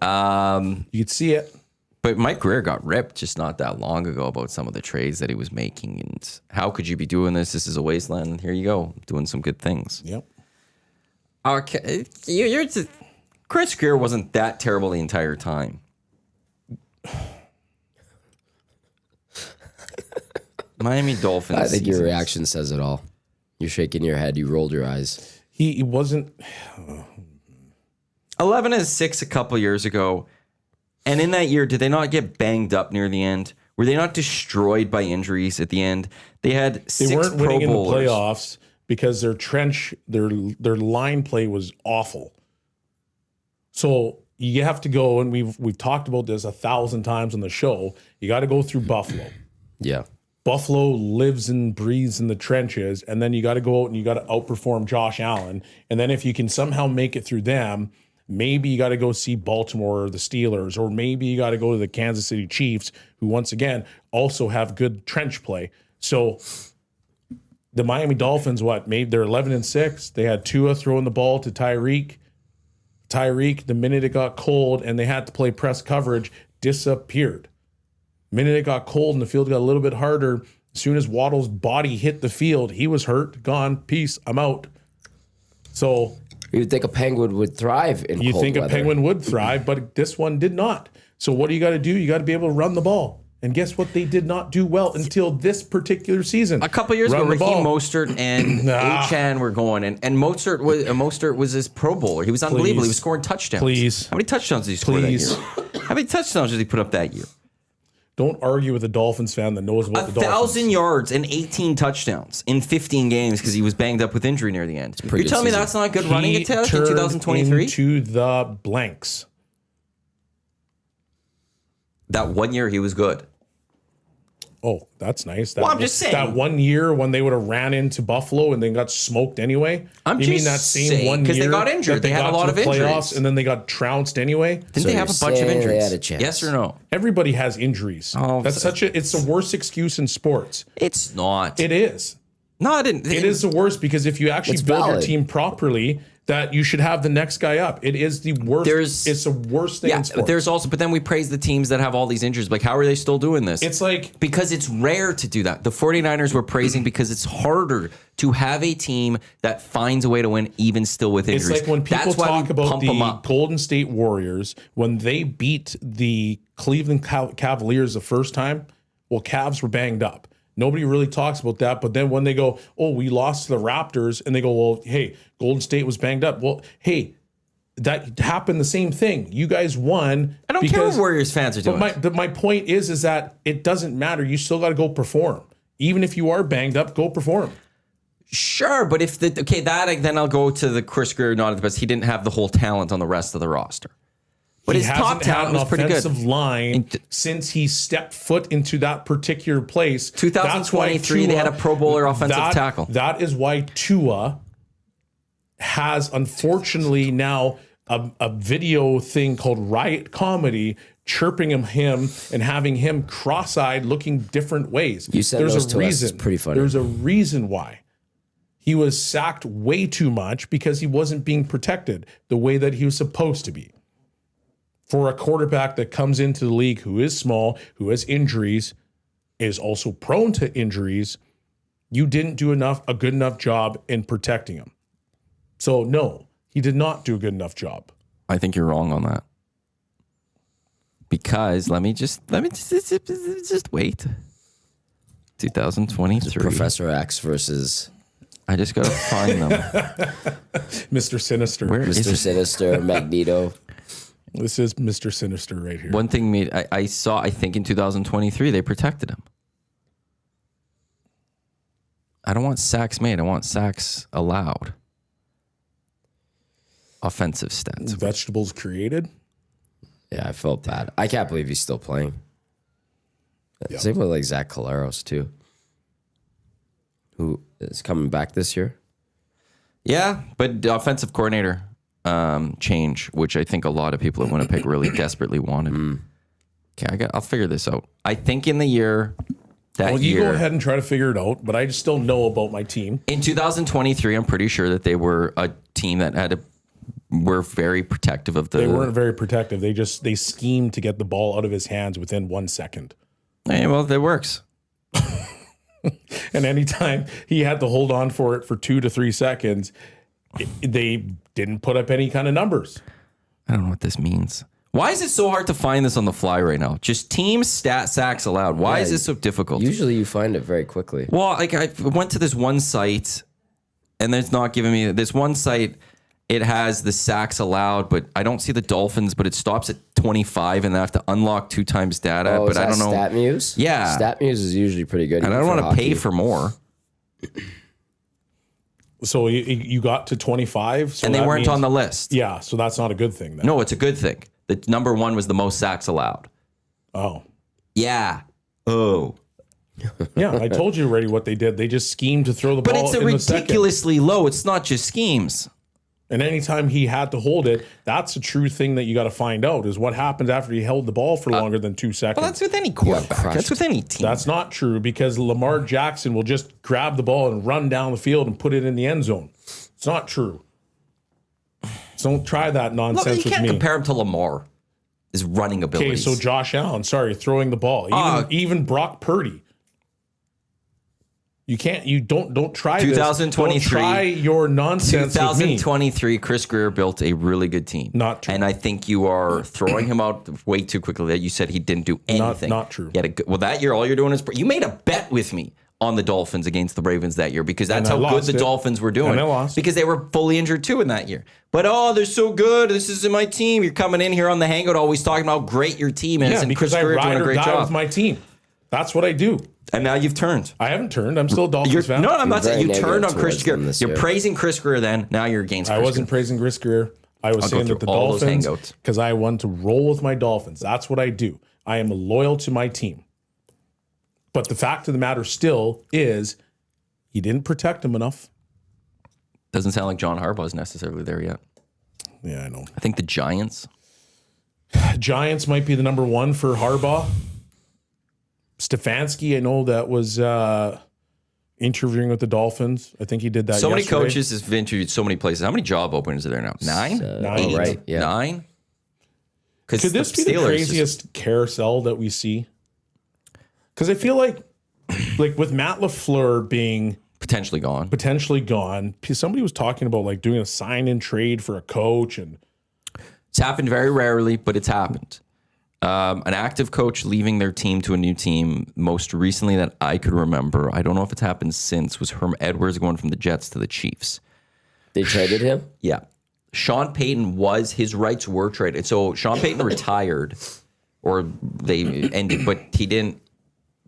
You could see it. But Mike Greer got ripped just not that long ago about some of the trades that he was making, and how could you be doing this? This is a wasteland. And here you go, doing some good things. Yep. Okay, Chris Greer wasn't that terrible the entire time. Miami Dolphins. I think your seasons. reaction says it all. You're shaking your head. You rolled your eyes. He wasn't. 11-6 a couple years ago. And in that year, did they not get banged up near the end? Were they not destroyed by injuries at the end? They had They 6 weren't Pro winning in the Bowlers. playoffs because their line play was awful. So you have to go, and we've talked about this 1,000 times on the show. You got to go through Buffalo. Yeah. Buffalo lives and breathes in the trenches, and then you got to go out and you got to outperform Josh Allen. And then if you can somehow make it through them, maybe you got to go see Baltimore or the Steelers, or maybe you got to go to the Kansas City Chiefs, who once again also have good trench play. So the Miami Dolphins, maybe they're 11-6. They had Tua throwing the ball to Tyreek. Tyreek, the minute it got cold and they had to play press coverage, disappeared. The minute it got cold and the field got a little bit harder, as soon as Waddle's body hit the field, he was hurt, gone, peace, I'm out. So You would think a penguin would thrive in you cold think weather. a penguin would thrive, but this one did not. So what do you got to do? You got to be able to run the ball. And guess what? They did not do well until this particular season. A couple years ago, Run the Raheem ball. Mostert and Achan were going, and Mostert was his Pro Bowler. He was unbelievable. Please. He was scoring touchdowns. Please. How many touchdowns did he score Please. that year? How many touchdowns did he put up that year? Don't argue with a Dolphins fan that knows about the Dolphins. 1,000 yards and 18 touchdowns in 15 games because he was banged up with injury near the end. You're good telling me season. that's not good running He attack in turned 2023? into the blanks. That 1 year he was good. Oh, that's nice. That, Well, I'm just saying. That 1 year when they would have ran into Buffalo and then got smoked anyway. I'm you just mean that same saying, 1 year 'cause they got injured. that They had got a lot to of the playoffs injuries. and then they got trounced anyway? Didn't they have a you're bunch of saying they injuries? had a chance. Yes or no? Everybody has injuries. Oh, That's it's the worst excuse in sports. It's not. It is. No, I didn't. It is the worst because if you actually It's build your valid. team properly, that you should have the next guy up. It is the worst. It's the worst thing Yeah, in sports. there's also, but then we praise the teams that have all these injuries. Like, how are they still doing this? It's like because it's rare to do that. The 49ers were praising because it's harder to have a team that finds a way to win even still with injuries. It's like when people That's why talk we about pump them the up. Golden State Warriors, when they beat the Cleveland Cavaliers the first time, well, Cavs were banged up. Nobody really talks about that. But then when they go, oh, we lost to the Raptors, and they go, well, hey, Golden State was banged up. Well, hey, that happened the same thing. You guys won. I don't care what Warriors fans are doing. But my point is that it doesn't matter. You still got to go perform. Even if you are banged up, go perform. Sure, but if then I'll go to the Chris Greer not at the best. He didn't have the whole talent on the rest of the roster. But He his top hasn't had talent an was pretty good. offensive line since he stepped foot into that particular place. 2023, they had a Pro Bowler offensive tackle. That is why Tua has, unfortunately, now a video thing called Riot Comedy chirping him and having him cross-eyed looking different ways. You said There's those a to us. reason. It's pretty funny. There's a reason why. He was sacked way too much because he wasn't being protected the way that he was supposed to be. For a quarterback that comes into the league who is small, who has injuries, is also prone to injuries, you didn't do a good enough job in protecting him. So no, he did not do a good enough job. I think you're wrong on that. Because let me just wait. 2023. Professor X versus I just gotta find them. Mr. Sinister. Where is Mr. it? Sinister, Magneto. This is Mr. Sinister right here. One thing I saw, I think in 2023, they protected him. I don't want sacks made. I want sacks allowed. Offensive stats. Vegetables created. Yeah, I felt bad. I can't believe he's still playing. Same with like Zach Collaros too, who is coming back this year. Yeah, but the offensive coordinator change, which I think a lot of people at Winnipeg really desperately wanted. Okay, I'll figure this out. I think in the year that Well, you year, go ahead and try to figure it out, but I just still know about my team. in 2023, I'm pretty sure that they were a team that were very protective of the. They weren't very protective. They schemed to get the ball out of his hands within 1 second. Hey, well, that works. And anytime he had to hold on for it for 2 to 3 seconds, they didn't put up any kind of numbers. I don't know what this means. Why is it so hard to find this on the fly right now? Just team sacks allowed. Why is this so difficult? Usually you find it very quickly. Well, like I went to this one site, and it's not giving me this one site. It has the sacks allowed, but I don't see the Dolphins. But it stops at 25, and I have to unlock 2 times data. Oh, but is I that don't know. StatMuse? Yeah, StatMuse is usually pretty good. and I don't want to pay for more. So you got to 25, so And they that weren't means- on the list. Yeah, so that's not a good thing then. No, it's a good thing. The number 1 was the most sacks allowed. Oh. Yeah. Oh. Yeah, I told you already what they did. They just schemed to throw the But ball it's a in the second. ridiculously low. It's not just schemes. And anytime he had to hold it, that's a true thing that you got to find out is what happens after he held the ball for longer than 2 seconds. Well, that's with any quarterback. That's with any team. That's not true because Lamar Jackson will just grab the ball and run down the field and put it in the end zone. It's not true. So don't try that Look, nonsense you with can't me. compare him to Lamar. His running Okay, abilities. so Josh Allen, sorry, throwing the ball. Even Brock Purdy. You can't. You don't try. 2023. This. Don't try your nonsense with me. 2023, Chris Greer built a really good team. Not true. And I think you are throwing him out way too quickly. You said he didn't do anything. Not true. He had a good, well, that year, all you're doing is you made a bet with me on the Dolphins against the Ravens that year because that's And I how good lost the it. Dolphins were doing. And I lost. Because they were fully injured too in that year. But they're so good. This isn't my team. You're coming in here on the Hangout always talking about how great your team is. Yeah, and because Chris I Greer ride doing a or great die job. with my team. That's what I do. And now you've turned. I haven't turned. I'm still a Dolphins fan. No, I'm not saying very you turned negative on Chris towards Greer. them this You're year. praising Chris Greer then. Now you're against Chris I wasn't Greer. praising Chris Greer. I was I'll go saying that the through all those Dolphins, hangouts. because I want to roll with my Dolphins. That's what I do. I am loyal to my team. But the fact of the matter still is he didn't protect him enough. Doesn't sound like John Harbaugh is necessarily there yet. Yeah, I know. I think the Giants. Giants might be the number 1 for Harbaugh. Stefanski, I know that was interviewing with the Dolphins. I think he did that So many yesterday. coaches have interviewed so many places. How many job openings are there now? 9? 9, 8? right, yeah. 9? Because Could this be the craziest carousel that we see? Because I feel like with Matt LaFleur being potentially gone. potentially gone, somebody was talking about like doing a sign-in trade for a coach, and It's happened very rarely, but it's happened. An active coach leaving their team to a new team, most recently that I could remember, I don't know if it's happened since, was Herm Edwards going from the Jets to the Chiefs. They traded him? Yeah. Sean Payton his rights were traded. So Sean Payton retired, or they ended, but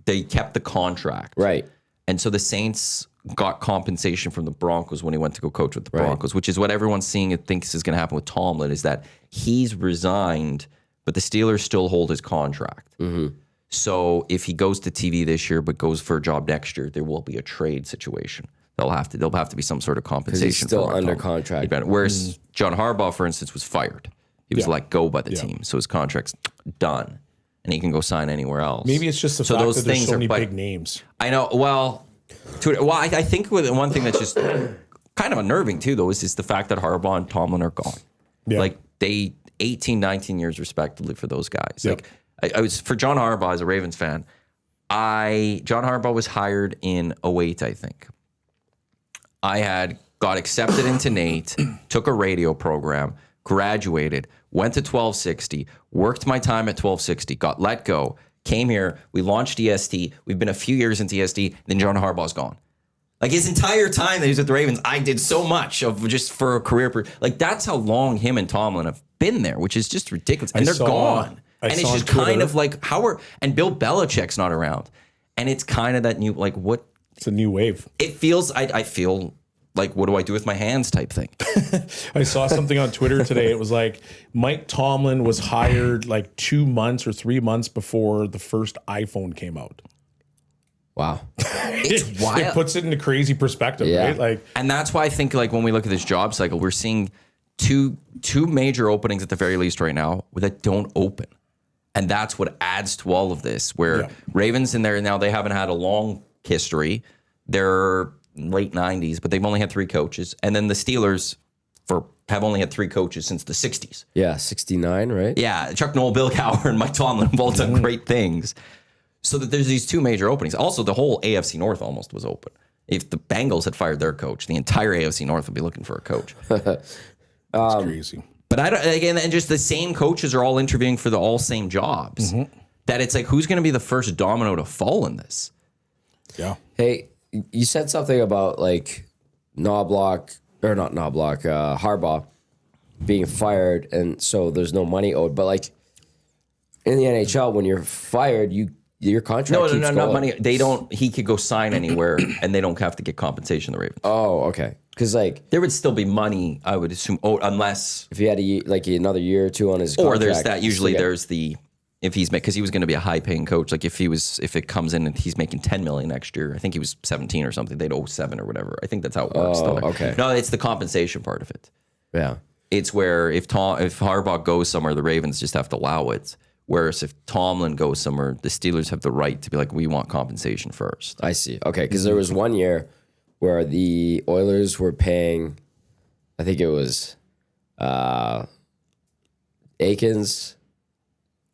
they kept the contract. Right. And so the Saints got compensation from the Broncos when he went to go coach with the Broncos, which is what everyone's seeing and thinks is going to happen with Tomlin, is that he's resigned, but the Steelers still hold his contract. Mm-hmm. So if he goes to TV this year but goes for a job next year, there will be a trade situation. There'll have to be some sort of compensation. He's still for Mark under Tomlin. contract. Whereas John Harbaugh, for instance, was fired. He was let go by the team, so his contract's done, and he can go sign anywhere else. maybe it's just the fact that there's so many big names. I know. Well, I think with one thing that's just kind of unnerving too, though, is just the fact that Harbaugh and Tomlin are gone. Yeah. Like 18, 19 years respectively for those guys. Like I was for John Harbaugh as a Ravens fan. John Harbaugh was hired in 2008, I think. I got accepted into Nate, took a radio program, graduated, went to 1260, worked my time at 1260, got let go, came here, we launched EST. We've been a few years into EST, then John Harbaugh's gone. Like his entire time that he was at the Ravens, I did so much of just for a career. Like that's how long him and Tomlin have been there, which is just ridiculous. And they're gone. And it's just kind of like and Bill Belichick's not around. And it's kind of that new, like what? It's a new wave. It feels, I feel like, what do I do with my hands type thing. I saw something on Twitter today. It was like Mike Tomlin was hired like 2 months or 3 months before the first iPhone came out. Wow. It's wild. It puts it into crazy perspective, Yeah. right? Like, And that's why I think like when we look at this job cycle, we're seeing two major openings at the very least right now that don't open. And that's what adds to all of this, where Ravens in there now, they haven't had a long history. They're late 90s, but they've only had 3 coaches. And then the Steelers have only had 3 coaches since the 60s. Yeah, 69, right? Yeah, Chuck Noll, Bill Cowher, and Mike Tomlin have all done great things. So that there's these 2 major openings. Also, the whole AFC North almost was open. If the Bengals had fired their coach, the entire AFC North would be looking for a coach. it's crazy. But I don't, again, and just the same coaches are all interviewing for the all same jobs. That it's like, who's going to be the first domino to fall in this? Yeah. Hey, you said something about like Harbaugh being fired, and so there's no money owed. But like in the NHL, when you're fired, your contract keeps going. Not money. They don't. He could go sign anywhere, and they don't have to get compensation. The Ravens. Oh, okay. Because like there would still be money, I would assume, unless if he had another year or two on his contract, or there's that. Usually, there's the if he's because he was going to be a high paying coach. Like if it comes in and he's making $10 million next year, I think he was 17 or something. They'd owe 7 or whatever. I think that's how it works. Oh, okay. No, it's the compensation part of it. Yeah. It's where if Harbaugh goes somewhere, the Ravens just have to allow it. Whereas if Tomlin goes somewhere, the Steelers have the right to be like, we want compensation first. I see. Okay, because there was one year where the Oilers were paying, I think it was Akins,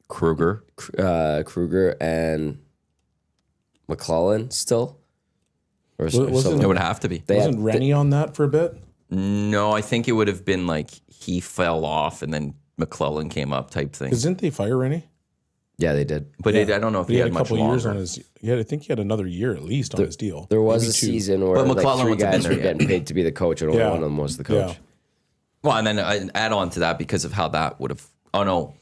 Kruger, and McClellan still. Or Wasn't it would have to be. Wasn't Rennie on that for a bit? No, I think it would have been like he fell off and then McClellan came up type thing. Because didn't they fire Rennie? Yeah, they did. But I don't know if But he he had had a much couple longer. years on his. I think he had another year at least on his deal. There was Maybe a 2. season where But like McClellan 3 wouldn't have guys been were there yet. getting paid to be the coach, and only one of them was the coach. Yeah. Well, and then I add on to that because of how that would have. Oh no,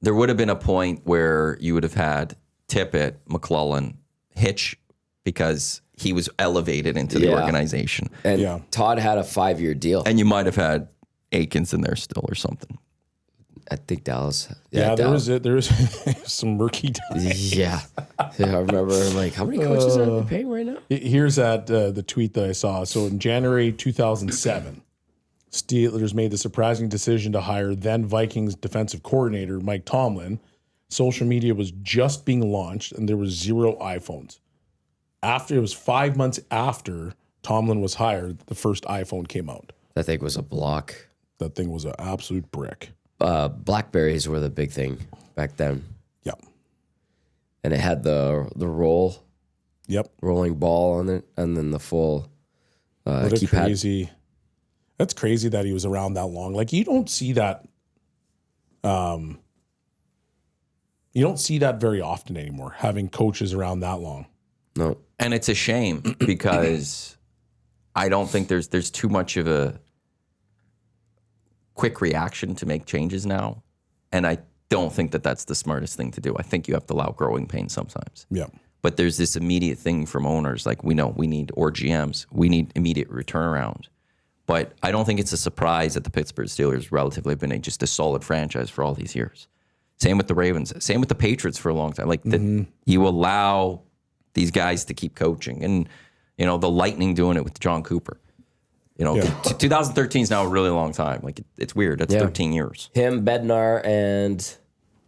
there would have been a point where you would have had Tippett, McClellan, Hitch, because he was elevated into the Yeah. organization, And Todd had a 5-year deal. and you might have had Akins in there still or something. I think Dallas. Yeah, Dallas. there was some murky times. Yeah. I remember like, how many coaches are they paying right now? Here's the tweet that I saw. So in January 2007, Steelers made the surprising decision to hire then Vikings defensive coordinator Mike Tomlin. Social media was just being launched, and there was 0 iPhones. It was 5 months after Tomlin was hired, the first iPhone came out. That thing was a block. That thing was an absolute brick. Blackberries were the big thing back then. Yeah. And it had the rolling ball on it, and then the full What a keypad. crazy. That's crazy that he was around that long. Like you don't see that. You don't see that very often anymore. Having coaches around that long. No. And it's a shame because I don't think there's too much of a quick reaction to make changes now. And I don't think that that's the smartest thing to do. I think you have to allow growing pains sometimes. Yeah. But there's this immediate thing from owners, like we know we need, or GMs, we need immediate turnaround. But I don't think it's a surprise that the Pittsburgh Steelers relatively have been just a solid franchise for all these years. Same with the Ravens. Same with the Patriots for a long time. Like you allow these guys to keep coaching, and the Lightning doing it with John Cooper. 2013 is now a really long time. Like it's weird. That's 13 years. Him, Bednar, and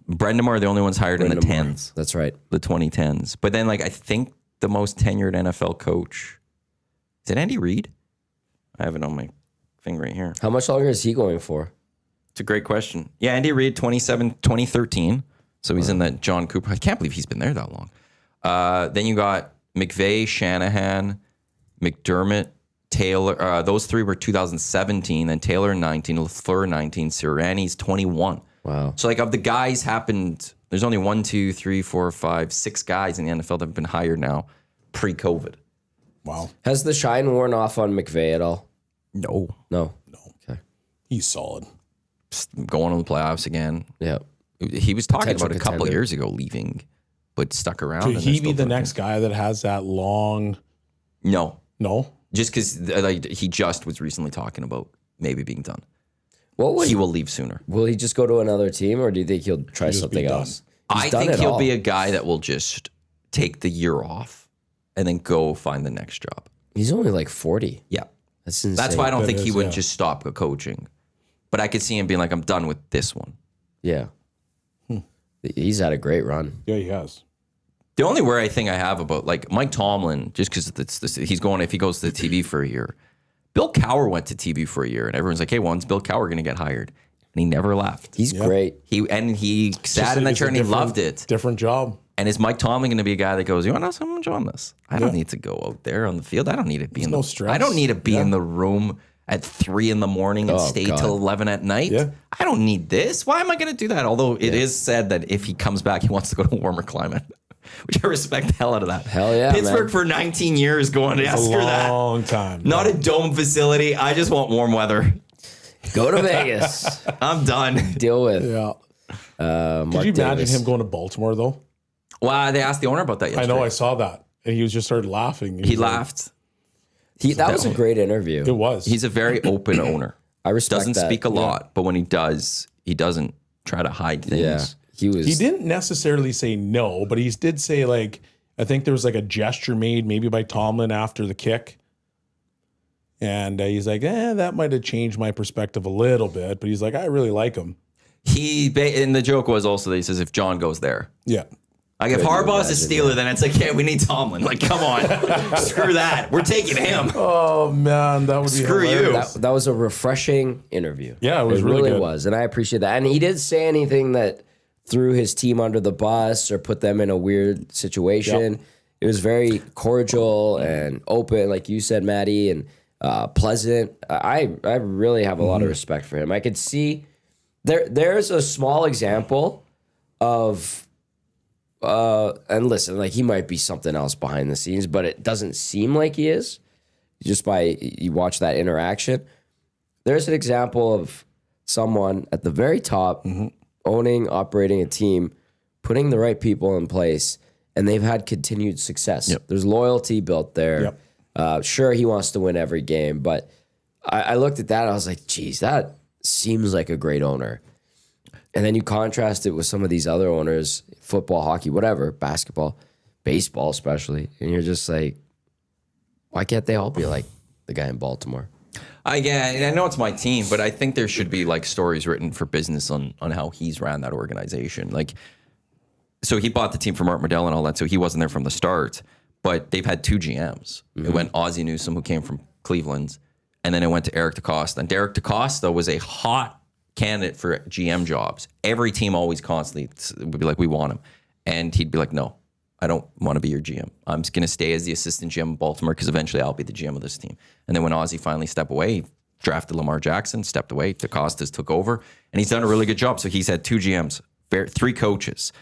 Brendan Moore are the only ones hired in the 10s. That's right. The 2010s. But then, I think the most tenured NFL coach is it Andy Reid? I have it on my thing right here. How much longer is he going for? It's a great question. Yeah, Andy Reid, 2013. So he's in that John Cooper. I can't believe he's been there that long. Then you got McVay, Shanahan, McDermott, Taylor. Those 3 were 2017. Then Taylor 19, LaFleur 19, Sirianni's 21. Wow. So of the guys there's only 1, 2, 3, 4, 5, 6 guys in the NFL that have been hired now pre-COVID. Wow. Has the shine worn off on McVay at all? No. No. Okay. He's solid. Going to the playoffs again. Yeah. He was talking Potential about a couple contender. years ago leaving, but stuck around. Could and they're he still be the talking. next guy that has that long? No. No. Just because he just was recently talking about maybe being done. What He will leave sooner. will he just go to another team, or do you think he'll try just be something done. else? I He's done think it he'll all. be a guy that will just take the year off and then go find the next job. He's only like 40. Yeah. That's insane. That's why I don't That think he is, would yeah. just stop coaching. But I could see him being like, I'm done with this one. Yeah. He's had a great run. Yeah, he has. The only worry I think I have about Mike Tomlin, just because he's going, if he goes to the TV for a year. Bill Cowher went to TV for a year, and everyone's like, hey, when's Bill Cowher going to get hired? And he never left. He's great. He sat in that chair and he loved it. Different job. And is Mike Tomlin going to be a guy that goes, you want to know something, John? This? I don't need to go out there on the field. I don't need to be in no the stress. I don't need to be in the room at 3 a.m. and stay till 11 at night. Yeah. I don't need this. Why am I going to do that? Although it is said that if he comes back, he wants to go to a warmer climate, which I respect the hell out of that. Hell yeah, Pittsburgh man. for 19 years going to ask her that. Long time. Not a dome facility. I just want warm weather. Go to Vegas. I'm done. Deal with. Yeah. Mark Could you imagine Davis. him going to Baltimore though? Wow, they asked the owner about that yesterday. I know, I saw that, and he was just started laughing. He laughed. That was a great interview. It was. He's a very open owner. I respect Doesn't that. speak a lot, but when he does, he doesn't try to hide things. Yeah, He didn't necessarily say no, but he did say, like, I think there was like a gesture made maybe by Tomlin after the kick. And he's like, that might have changed my perspective a little bit. But he's like, I really like him. And the joke was also that he says if John goes there. Yeah. Like if Could you Harbaugh's a imagine, Steeler, then it's like, yeah, we need Tomlin. Like, come on. Screw that. We're taking him. Oh, man. That would be Screw you. hilarious. That was a refreshing interview. Yeah, it was really good. was. And I appreciate that. And he didn't say anything that threw his team under the bus or put them in a weird situation. Yep. It was very cordial and open, like you said, Maddie, and pleasant. I really have a lot of respect for him. I could see there's a small example of and listen, like he might be something else behind the scenes, but it doesn't seem like he is. Just by you watch that interaction, there's an example of someone at the very top owning, operating a team, putting the right people in place, and they've had continued success. Yep. There's loyalty built there. Yep. Sure, he wants to win every game, but I looked at that and I was like, geez, that seems like a great owner. And then you contrast it with some of these other owners, football, hockey, whatever, basketball, baseball especially, and you're just like, why can't they all be like the guy in Baltimore? I know it's my team, but I think there should be like stories written for business on how he's ran that organization. Like, so he bought the team from Art Modell and all that, so he wasn't there from the start. But they've had 2 GMs. It went Ozzie Newsome, who came from Cleveland, and then it went to Eric DeCosta. And Derek DeCosta was a hot candidate for GM jobs. Every team always constantly would be like, we want him. And he'd be like, no, I don't want to be your GM. I'm just going to stay as the assistant GM in Baltimore because eventually I'll be the GM of this team. And then when Ozzie finally stepped away, he drafted Lamar Jackson, stepped away, DeCosta's took over, and he's done a really good job. So he's had 2 GMs, 3 coaches.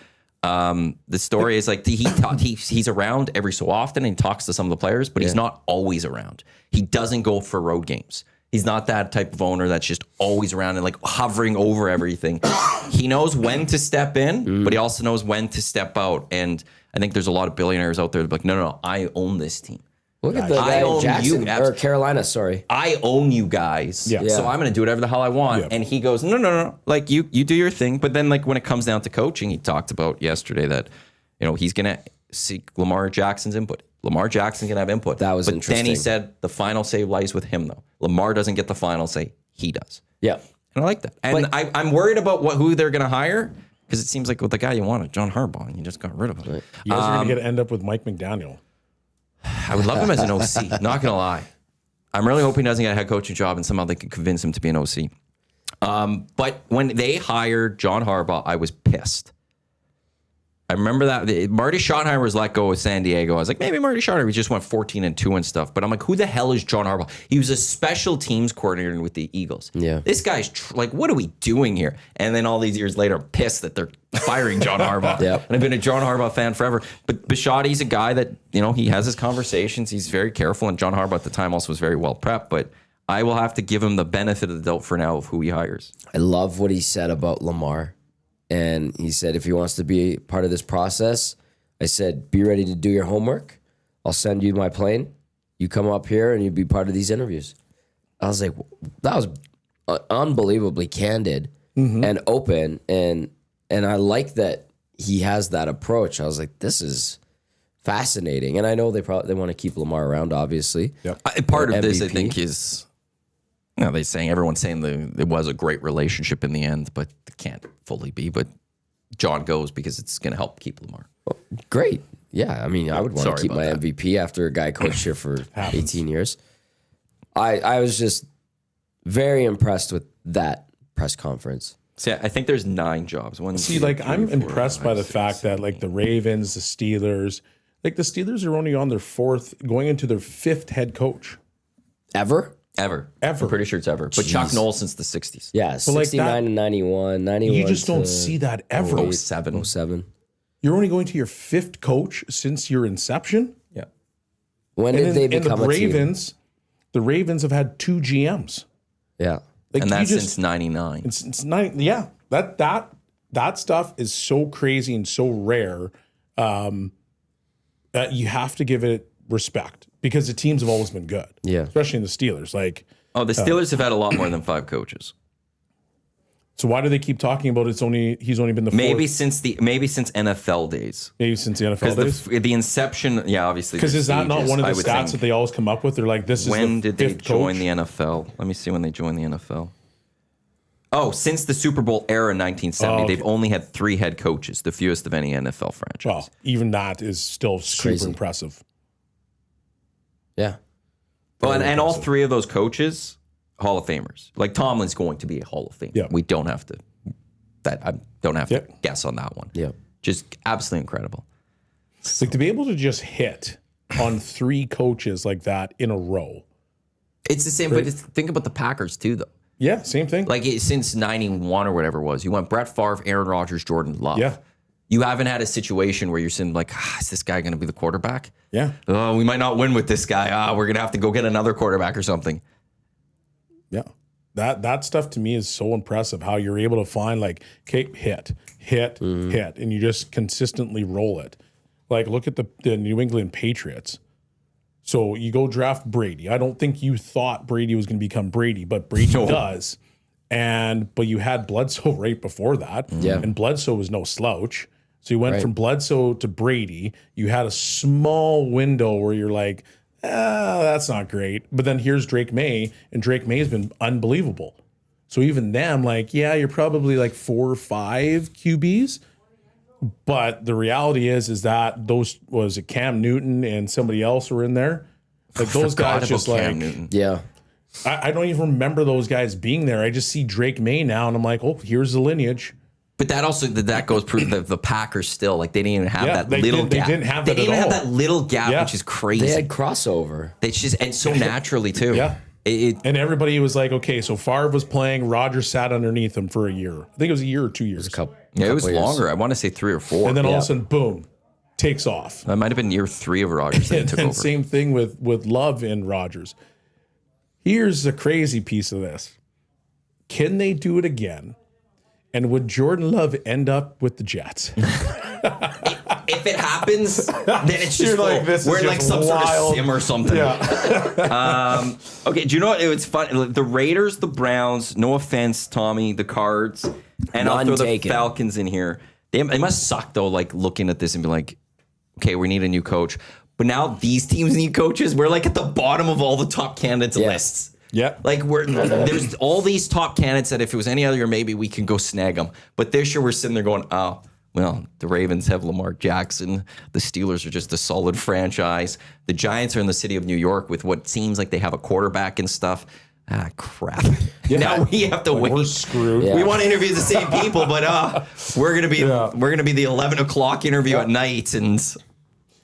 The story is like he's around every so often and talks to some of the players, but he's not always around. He doesn't go for road games. He's not that type of owner that's just always around and like hovering over everything. He knows when to step in, but he also knows when to step out. And I think there's a lot of billionaires out there that are like, no, I own this team. Look at the I guy own in Jackson, you. or Carolina, sorry. I own you guys. Yeah. So I'm going to do whatever the hell I want. Yeah. And he goes, no. Like you do your thing. But then like when it comes down to coaching, he talked about yesterday that, he's going to seek Lamar Jackson's input. Lamar Jackson's going to have input. That was but interesting. Then he said the final say lies with him though. Lamar doesn't get the final say. He does. Yeah. And I like that. And I'm worried about who they're going to hire because it seems like with the guy you wanted, John Harbaugh, and you just got rid of him. You guys are going to end up with Mike McDaniel. I would love him as an OC, not going to lie. I'm really hoping he doesn't get a head coaching job and somehow they can convince him to be an OC. But when they hired John Harbaugh, I was pissed. I remember that Marty Schottenheimer was let go with San Diego. I was like, maybe Marty Schottenheimer just went 14-2 and stuff. But I'm like, who the hell is John Harbaugh? He was a special teams coordinator with the Eagles. Yeah. This guy's like, what are we doing here? And then all these years later, I'm pissed that they're firing John Harbaugh. Yep. And I've been a John Harbaugh fan forever. But Bisciotti's a guy that, he has his conversations. He's very careful. And John Harbaugh at the time also was very well prepped. But I will have to give him the benefit of the doubt for now of who he hires. I love what he said about Lamar. And he said, if he wants to be part of this process, I said, be ready to do your homework. I'll send you my plane. You come up here and you be part of these interviews. I was like, that was unbelievably candid and open. And I like that he has that approach. I was like, this is fascinating. And I know they want to keep Lamar around, obviously. Yep. Part of this, I MVP. think, is everyone's saying it was a great relationship in the end, but it can't fully be. But John goes because it's going to help keep Lamar. Great. Yeah. I mean, I would want Sorry to keep my about that. MVP after a guy coached here for 18 years. I was just very impressed with that press conference. See, I think there's 9 jobs. I'm impressed by the fact that like the Ravens, the Steelers, like the Steelers are only on their 4th, going into their 5th head coach. Ever? Ever. Ever. I'm pretty sure it's ever. But Chuck Noll since the 60s. Yeah, like 69 and 91, 91. You just don't to see that ever. 07. 07. You're only going to your 5th coach since your inception. Yeah. When did they become the a team? Ravens? The Ravens have had 2 GMs. Yeah. Like, And you that's just- since 99. It's nine. Yeah, that stuff is so crazy and so rare that you have to give it respect because the teams have always been good. Yeah. Especially in the Steelers. Like, Oh, the Steelers have had a lot more than 5 coaches. so why do they keep talking about he's only been the Maybe fourth, since NFL days. maybe since the NFL days? Because the inception, yeah, obviously. Because is that not one of the stats that think. they always come up with? They're like, this is When the did they 5th join coach. the NFL? Let me see when they joined the NFL. Oh, since the Super Bowl era in 1970, they've only had 3 head coaches, the fewest of any NFL franchise. Well, even that is still super crazy. impressive. Yeah. Well, and all 3 of those coaches, Hall of Famers. Like Tomlin's going to be a Hall of Famer. Yeah. We don't have to. I don't have Yeah. to guess on that one. Yeah. Just absolutely incredible. Like to be able to just hit on 3 coaches like that in a row. It's the same, but think about the Packers too, though. Yeah, same thing. Like since 91 or whatever it was, you went Brett Favre, Aaron Rodgers, Jordan Love. Yeah. You haven't had a situation where you're saying like, is this guy going to be the quarterback? Yeah. Oh, we might not win with this guy. We're going to have to go get another quarterback or something. Yeah. That stuff to me is so impressive how you're able to find like, okay, hit, and you just consistently roll it. Like look at the New England Patriots. So you go draft Brady. I don't think you thought Brady was going to become Brady, but Brady does. But you had Bledsoe right before that. Yeah. And Bledsoe was no slouch. So you went from Bledsoe to Brady. You had a small window where you're like, that's not great. But then here's Drake May, and Drake May has been unbelievable. So even them, like, yeah, you're probably like 4 or 5 QBs. But the reality is that those was it Cam Newton and somebody else were in there. Like those Forgot guys just about like Cam Newton. Yeah. I don't even remember those guys being there. I just see Drake May now, and I'm like, oh, here's the lineage. But that also that goes prove the Packers still like they didn't even have that they little didn't- they gap. didn't have They that didn't at even have all. that little gap, Yeah. which is crazy. They had crossover. It's just and so naturally too. Yeah. It, And everybody was like, okay, so Favre was playing, Rodgers sat underneath him for a year. I think it was a year or 2 years. A couple. it was couple years. longer. I want to say 3 or 4. And then all of Yeah. a sudden, boom, takes off. that might have been year 3 of Rodgers that he And, took and over. same thing with Love and Rodgers. Here's the crazy piece of this. Can they do it again? And would Jordan Love end up with the Jets? If it happens, then it's just You're like, full. this is We're in like just some sort of wild. sim or something. Okay, do you know what? It's fun. The Raiders, the Browns, no offense, Tommy, the Cards, and I'll None throw the taken. Falcons in here. They must suck though, like looking at this and be like, okay, we need a new coach. But now these teams need coaches. We're like at the bottom of all the top candidates lists. Yeah. Like there's all these top candidates that if it was any other year, maybe we can go snag them. But this year we're sitting there going, oh, well, the Ravens have Lamar Jackson. The Steelers are just a solid franchise. The Giants are in the city of New York with what seems like they have a quarterback and stuff. Ah, crap. Now we have to wait. We're screwed. Yeah. We want to interview the same people, but we're gonna be the 11 o'clock interview at night, and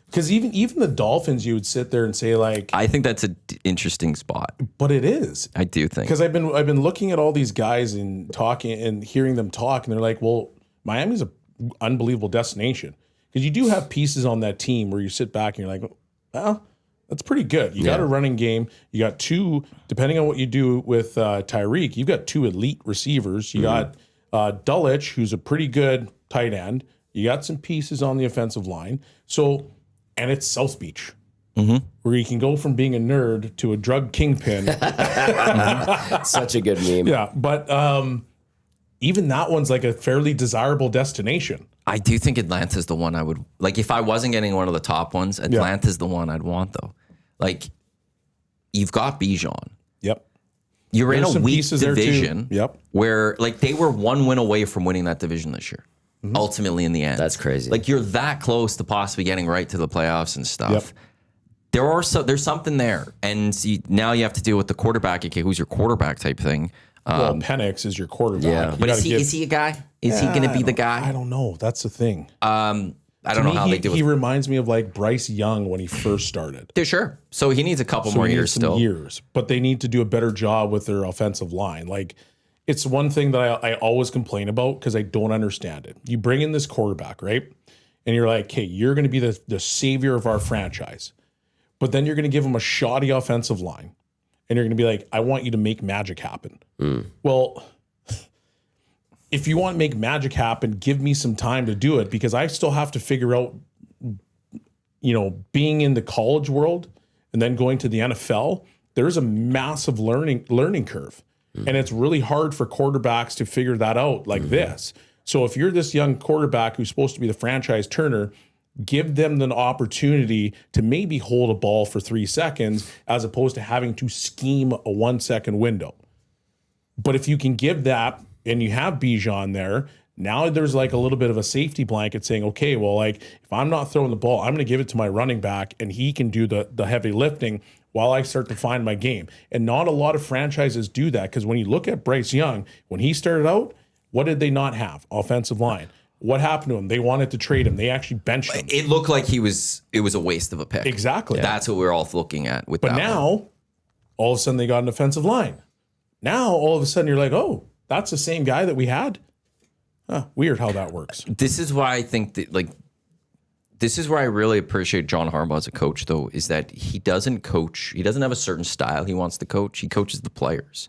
Because even the Dolphins, you would sit there and say like, I think that's an interesting spot. but it is. I do think. Because I've been looking at all these guys and talking and hearing them talk, and they're like, well, Miami's an unbelievable destination. Because you do have pieces on that team where you sit back and you're like, well, that's pretty good. You got a running game. You got 2, depending on what you do with Tyreek, you've got 2 elite receivers. You got Dulwich, who's a pretty good tight end. You got some pieces on the offensive line. So, and it's South Beach, where you can go from being a nerd to a drug kingpin. Such a good meme. Yeah, but even that one's like a fairly desirable destination. I do think Atlanta's the one I would like if I wasn't getting one of the top ones. Atlanta's the one I'd want though. Like you've got Bijan. Yep. You're There's in a some weak pieces there, too. division. Yep. Where like they were 1 win away from winning that division this year. Ultimately in the end. That's crazy. Like you're that close to possibly getting right to the playoffs and stuff. Yep. There's something there. And now you have to deal with the quarterback. Okay, who's your quarterback type thing? Well, Penix is your quarterback. yeah. You But gotta is he a guy? Is he going to be the guy? I don't know. That's the thing. I don't know how they do He it. reminds me of like Bryce Young when he first started. Yeah, sure. So he needs a couple more He needs years some still. years, but they need to do a better job with their offensive line. Like, it's one thing that I always complain about because I don't understand it. You bring in this quarterback, right? And you're like, hey, you're going to be the savior of our franchise. But then you're going to give him a shoddy offensive line. And you're going to be like, I want you to make magic happen. Well, if you want to make magic happen, give me some time to do it, because I still have to figure out, being in the college world and then going to the NFL, there's a massive learning curve. And it's really hard for quarterbacks to figure that out like this. So if you're this young quarterback who's supposed to be the franchise turner, give them the opportunity to maybe hold a ball for 3 seconds as opposed to having to scheme a 1 second window. But if you can give that, and you have Bijan there, now there's like a little bit of a safety blanket saying, okay, well, like if I'm not throwing the ball, I'm going to give it to my running back and he can do the heavy lifting while I start to find my game. And not a lot of franchises do that, because when you look at Bryce Young, when he started out, what did they not have? Offensive line. What happened to him? They wanted to trade him. They actually benched him. It looked like it was a waste of a pick. Exactly. That's what we're all looking at with But that now, one. all of a sudden, they got an offensive line. Now, all of a sudden, you're like, oh, that's the same guy that we had? Huh, weird how that works. This is why I think that, this is where I really appreciate John Harbaugh as a coach, though, is that he doesn't coach. He doesn't have a certain style he wants to coach. He coaches the players.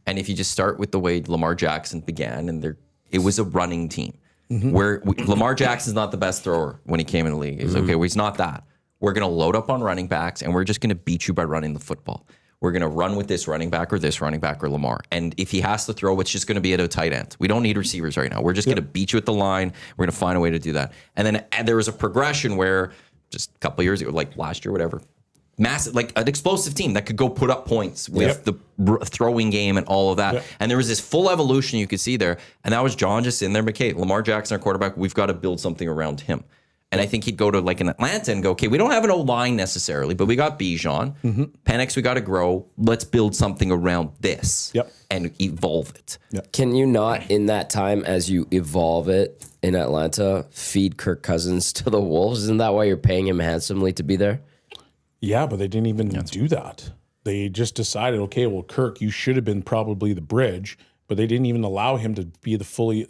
And if you just start with the way Lamar Jackson began, and it was a running team. Where Lamar Jackson's not the best thrower when he came in the league. He's okay, well, he's not that. We're going to load up on running backs, and we're just going to beat you by running the football. We're going to run with this running back or Lamar. And if he has to throw, it's just going to be at a tight end. We don't need receivers right now. We're just going to beat you at the line. We're going to find a way to do that. And there was a progression where just a couple of years ago, like last year, whatever, massive, like an explosive team that could go put up points with the throwing game and all of that. And there was this full evolution you could see there. And that was John just in there. Okay, Lamar Jackson, our quarterback, we've got to build something around him. And I think he'd go to like an Atlanta and go, okay, we don't have an O-line necessarily, but we got Bijan. Penix, we got to grow. Let's build something around this and evolve it. Can you not, in that time, as you evolve it in Atlanta, feed Kirk Cousins to the Wolves? Isn't that why you're paying him handsomely to be there? Yeah, but they didn't even do that. They just decided, okay, well, Kirk, you should have been probably the bridge, but they didn't even allow him to be fully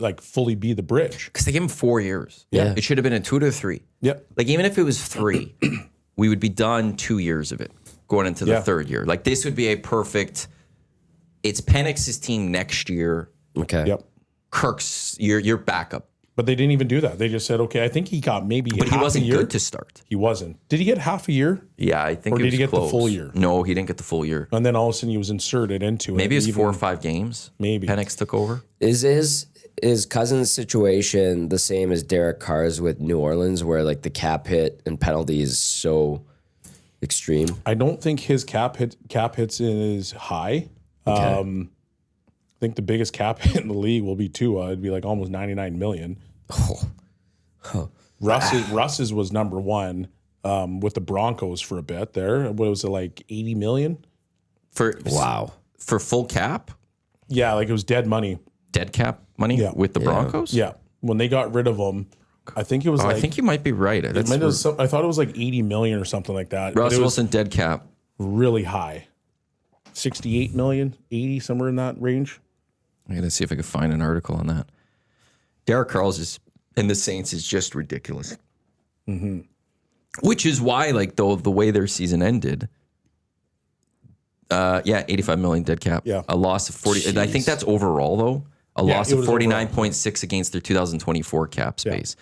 be the bridge. Because they gave him 4 years. Yeah. It should have been a 2 to 3. Yep. Like even if it was 3, we would be done 2 years of it going into the third year. Like this would be a perfect, it's Penix's team next year. Okay. Yep. Kirk's your backup. But they didn't even do that. They just said, okay, I think he got maybe But he half wasn't a year. good to start. He wasn't. Did he get half a year? Yeah, I think Or it did was he get the close. full year? No, he didn't get the full year. And then all of a sudden he was inserted into it. Maybe it was Even- 4 or 5 games. Maybe. Penix took over. Is Cousins' situation the same as Derek Carr's with New Orleans, where like the cap hit and penalty is so extreme? I don't think his cap hits is high. I think the biggest cap hit in the league will be Tua. It'd be like almost 99 million. Russ's was number one with the Broncos for a bit there. What was it, like 80 million? For full cap? Yeah, like it was dead money. Dead cap money with the Broncos? Yeah. When they got rid of him, I think it was I think you might be right. I thought it was like 80 million or something like that. Russ But it was Wilson dead cap. really high. 68 million, 80, somewhere in that range. I gotta see if I can find an article on that. Derek Carr's and the Saints is just ridiculous. Which is why, like, the way their season ended, 85 million dead cap. Yeah. A loss of 40. And I think that's overall, though. A loss it of was 49.6 against their 2024 cap space.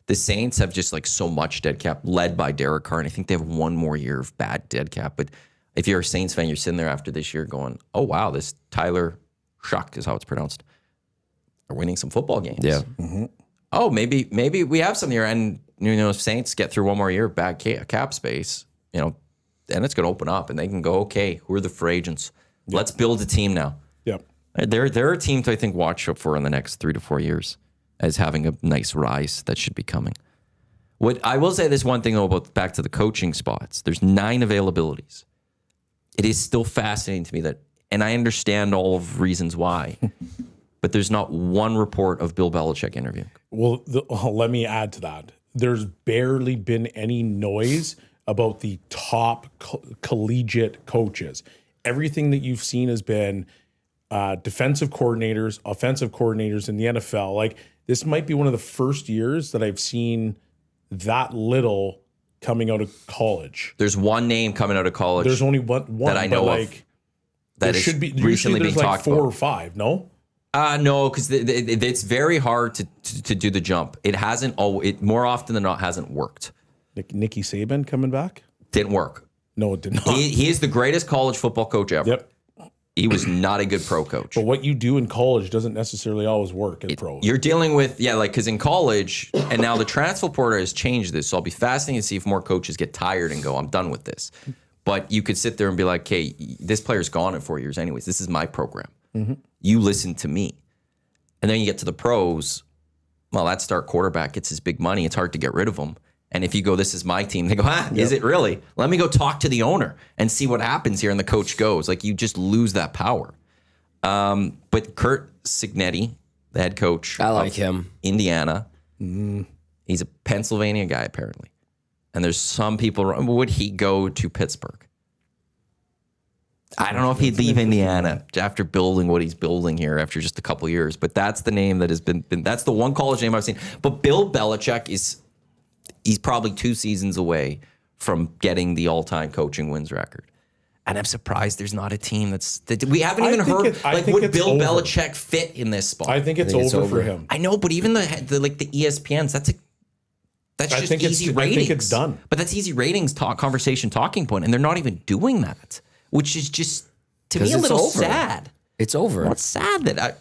The Saints have just, like, so much dead cap led by Derek Carr. And I think they have one more year of bad dead cap. But if you're a Saints fan, you're sitting there after this year going, oh, wow, this Tyler Shuck is how it's pronounced. Are winning some football games. Yeah. Oh, maybe we have some here, and Saints get through one more year of bad cap space, then it's going to open up, and they can go, okay, who are the free agents? Let's build a team now. Yep. They're a team to, I think, watch out for in the next 3 to 4 years as having a nice rise that should be coming. What I will say, this one thing though about back to the coaching spots. There's 9 availabilities. It is still fascinating to me that, and I understand all of the reasons why. But there's not one report of Bill Belichick interviewing. Well, let me add to that. there's barely been any noise about the top collegiate coaches. Everything that you've seen has been defensive coordinators, offensive coordinators in the NFL. Like, this might be one of the first years that I've seen that little coming out of college. There's one name coming out of college. There's only one that I know of. That should be recently being like talked 4 about. or 5. No. No, because it's very hard to do the jump. It hasn't. It more often than not hasn't worked. Nicky Saban coming back? Didn't work. No, it did not. He is the greatest college football coach ever. Yep. He was not a good pro coach. But what you do in college doesn't necessarily always work in pros. You're dealing with, because in college, and now the transfer portal has changed this, so I'll be fascinated to see if more coaches get tired and go, I'm done with this. But you could sit there and be like, hey, this player's gone in 4 years anyways. This is my program. Mm-hmm. You listen to me. And then you get to the pros, well, that star quarterback gets his big money. It's hard to get rid of him. And if you go, this is my team, they go, is it really? Let me go talk to the owner and see what happens here. And the coach goes. Like, you just lose that power. But Kurt Cignetti, the head coach, I like him. Indiana, he's a Pennsylvania guy, apparently. And there's some people, would he go to Pittsburgh? I don't know if he'd leave Indiana after building what he's building here after just a couple years. But that's the name that has been that's the one college name I've seen. But Bill Belichick he's probably 2 seasons away from getting the all-time coaching wins record. And I'm surprised there's not a team we haven't even heard. Would Bill Belichick fit in this spot? I think it's over for him. I know, but even the ESPNs, that's just easy ratings. I think it's done. But that's easy ratings, conversation talking point, and they're not even doing that, which is just, to me, a little sad. It's over. Well, it's sad that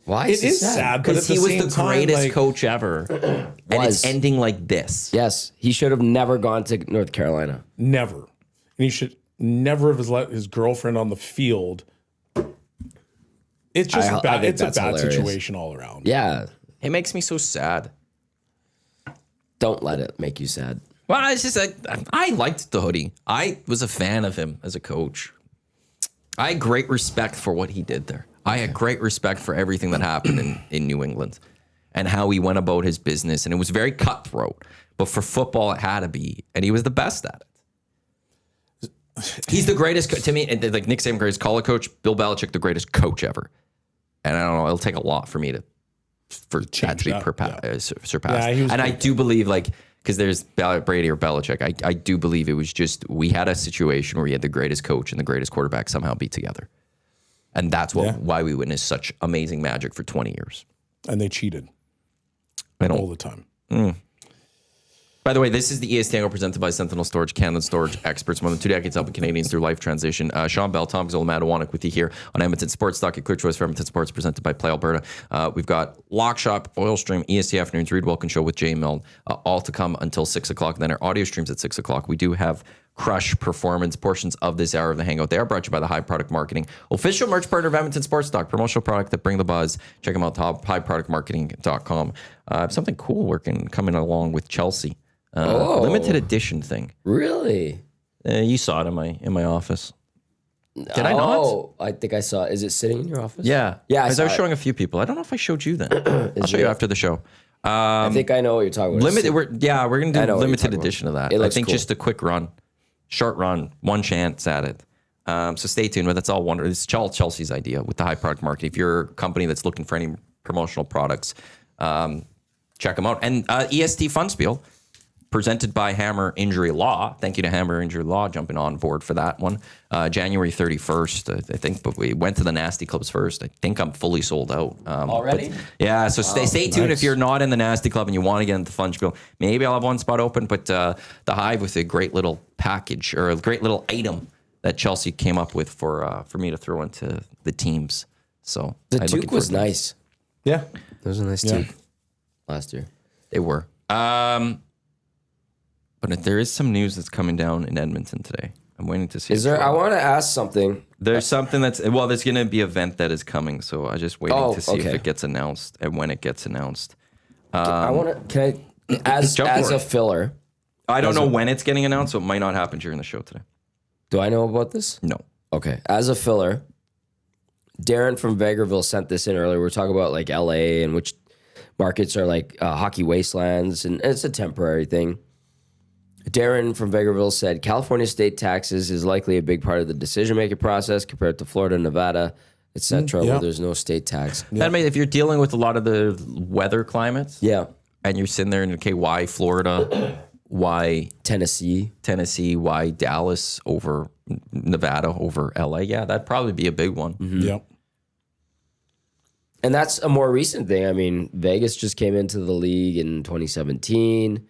Why is it sad? Because he was the greatest coach ever, and it's ending like this. Yes, he should have never gone to North Carolina. Never, and he should never have let his girlfriend on the field. It's just bad. It's a bad situation all around. Yeah, it makes me so sad. Don't let it make you sad. Well, it's just I liked the hoodie. I was a fan of him as a coach. I had great respect for what he did there. I had great respect for everything that happened in New England and how he went about his business. And it was very cutthroat. But for football, it had to be. And he was the best at it. He's the greatest, to me, like Nick Saban, greatest college coach, Bill Belichick, the greatest coach ever. And I don't know, it'll take a lot for me for that to be surpassed. And I do believe, because there's Brady or Belichick, I do believe it was just, we had a situation where we had the greatest coach and the greatest quarterback somehow be together. And that's why we witnessed such amazing magic for 20 years. And they cheated all the time. By the way, this is the EST Hangout presented by Sentinel Storage, Canada Storage experts, more than 2 decades helping Canadians through life transition. Shawn Belle, Gazzola and Matt Iwanyk with you here on Edmonton Sports Talk, your clear choice for Edmonton Sports, presented by Play Alberta. We've got Lock Shop, Oil Stream, EST Afternoons, Reed Wilkins Show with Jay Milne, all to come until 6 o'clock. And then our audio streams at 6 o'clock. We do have Crush Performance portions of this hour of the Hangout. They are brought to you by the High Product Marketing, official merch partner of Edmonton Sports Talk, promotional product that bring the buzz. Check them out, highproductmarketing.com. Something cool coming along with Chelsea. Limited edition thing. Really? You saw it in my office. Did I not? Oh, I think I saw it. Is it sitting in your office? Yeah. Yeah, I was showing a few people. I don't know if I showed you then. I'll show you after the show. I think I know what you're talking about. We're going to do limited edition of that. I think cool. just a quick run, short run, one chance at it. So stay tuned. But that's all wonderful. It's Chelsea's idea with the High Product Marketing. If you're a company that's looking for any promotional products, check them out. And EST Fun Spiel, presented by Hammer Injury Law. Thank you to Hammer Injury Law jumping on board for that one. January 31st, I think, but we went to the Nasty Clubs first. I think I'm fully sold out. Already? So stay tuned. If you're not in the Nasty Club and you want to get into the Fun Spiel, maybe I'll have one spot open, but the Hive with a great little package or a great little item that Chelsea came up with for me to throw into the teams. So the Duke was nice. Yeah. It was a nice Duke last year. They were. But there is some news that's coming down in Edmonton today. I'm waiting to see. Is there? I want to ask something. There's something there's going to be an event that is coming. So I'm just waiting to see if it gets announced and when it gets announced. I want to, as a filler. I don't know when it's getting announced, so it might not happen during the show today. Do I know about this? No. Okay. As a filler, Darren from Vegreville sent this in earlier. We're talking about LA and which markets are like hockey wastelands, and it's a temporary thing. Darren from Vegreville said, California state taxes is likely a big part of the decision-making process compared to Florida, Nevada, etc., where there's no state tax. I mean, if you're dealing with a lot of the weather climates, Yeah. and you're sitting there and, okay, why Florida? Why Tennessee? Why Dallas over Nevada over LA? Yeah, that'd probably be a big one. Yep. And that's a more recent thing. I mean, Vegas just came into the league in 2017.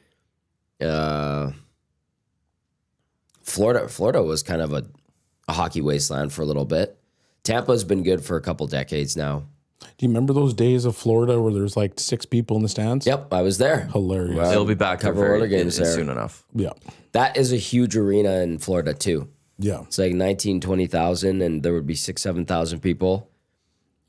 Florida was kind of a hockey wasteland for a little bit. Tampa's been good for a couple decades now. Do you remember those days of Florida where there's like 6 people in the stands? Yep, I was there. Hilarious. Well, They'll be back there cover roller games there soon enough. Yeah. That is a huge arena in Florida too. Yeah. It's like 20,000, and there would be 7,000 people,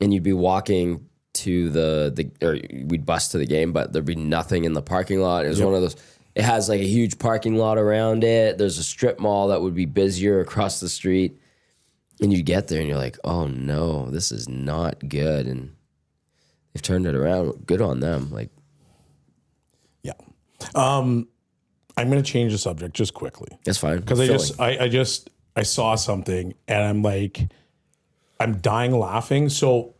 and you'd be walking to or we'd bus to the game, but there'd be nothing in the parking lot. It was one of those. It has like a huge parking lot around it. There's a strip mall that would be busier across the street, and you get there and you're like, oh no, this is not good. And they've turned it around. Good on them. Like, Yeah. I'm going to change the subject just quickly. that's fine. Because I saw something and I'm like, I'm dying laughing. So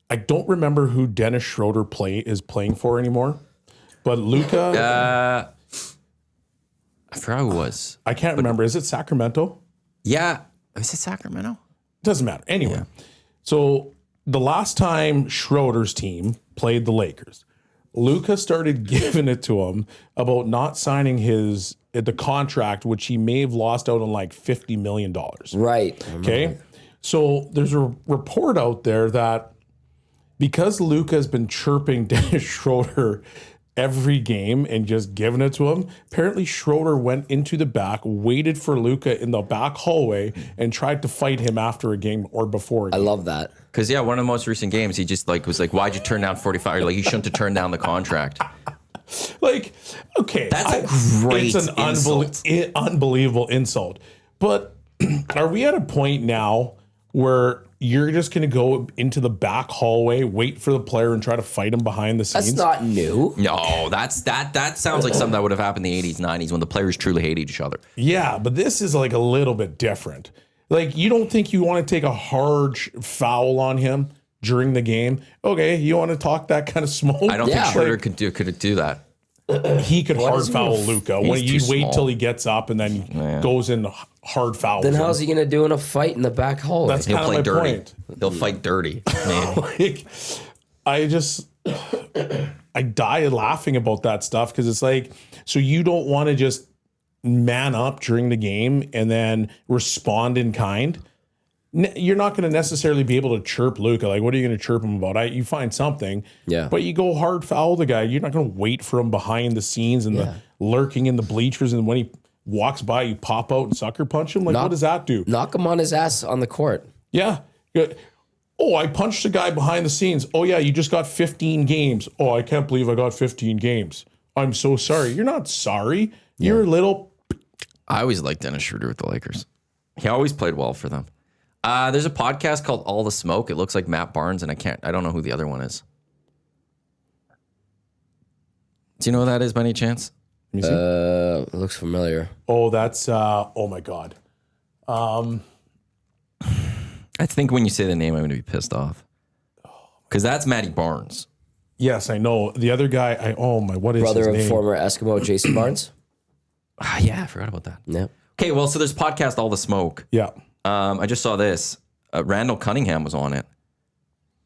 I don't remember who Dennis Schroeder is playing for anymore, but Luka, I forgot who it was. I can't remember. Is it Sacramento? Yeah. Is it Sacramento? Doesn't matter. Anyway, so the last time Schroeder's team played the Lakers, Luka started giving it to him about not signing the contract, which he may have lost out on like $50 million. Right. Okay. So there's a report out there that because Luka has been chirping Dennis Schroeder every game and just giving it to him, apparently Schroeder went into the back, waited for Luka in the back hallway, and tried to fight him after a game or before a I game. love that. Because, yeah, one of the most recent games, he just was like, why'd you turn down 45? Like, you shouldn't have turned down the contract. Like, okay. That's a great It's an insult. unbelievable insult. But are we at a point now where you're just going to go into the back hallway, wait for the player, and try to fight him behind the scenes? That's not new. No, that sounds like something that would have happened in the 80s, 90s when the players truly hated each other. Yeah, but this is like a little bit different. Like, you don't think you want to take a hard foul on him during the game? Okay, you want to talk that kind of smoke? I don't Yeah. think Schroeder could do that. He could hard is he foul gonna Luka He's when you too wait small. till he gets up and then goes in hard foul. Then how's he going to do in a fight in the back hallway? That's He'll kind of play my dirty. point. He'll fight dirty. Man. Like, I die laughing about that stuff because it's like, so you don't want to just man up during the game and then respond in kind. You're not going to necessarily be able to chirp Luka. Like, what are you going to chirp him about? You find something, but you go hard foul the guy. You're not going to wait for him behind the scenes and the lurking in the bleachers. And when he walks by, you pop out and sucker punch him. Like, what does that do? Knock him on his ass on the court. Yeah. Oh, I punched a guy behind the scenes. Oh, yeah, you just got 15 games. Oh, I can't believe I got 15 games. I'm so sorry. You're not sorry. You're a little. I always liked Dennis Schroeder with the Lakers. He always played well for them. There's a podcast called All the Smoke. It looks like Matt Barnes, and I don't know who the other one is. Do you know who that is by any chance? Let me see. It looks familiar. Oh, that's. Oh, my God. I think when you say the name, I'm going to be pissed off. Because that's Matty Barnes. Yes, I know. The other guy, what is Brother his of name? former Eskimo Jason Barnes. Yeah, I forgot about that. Yeah. Okay, well, so there's podcast All the Smoke. Yeah. I just saw this. Randall Cunningham was on it.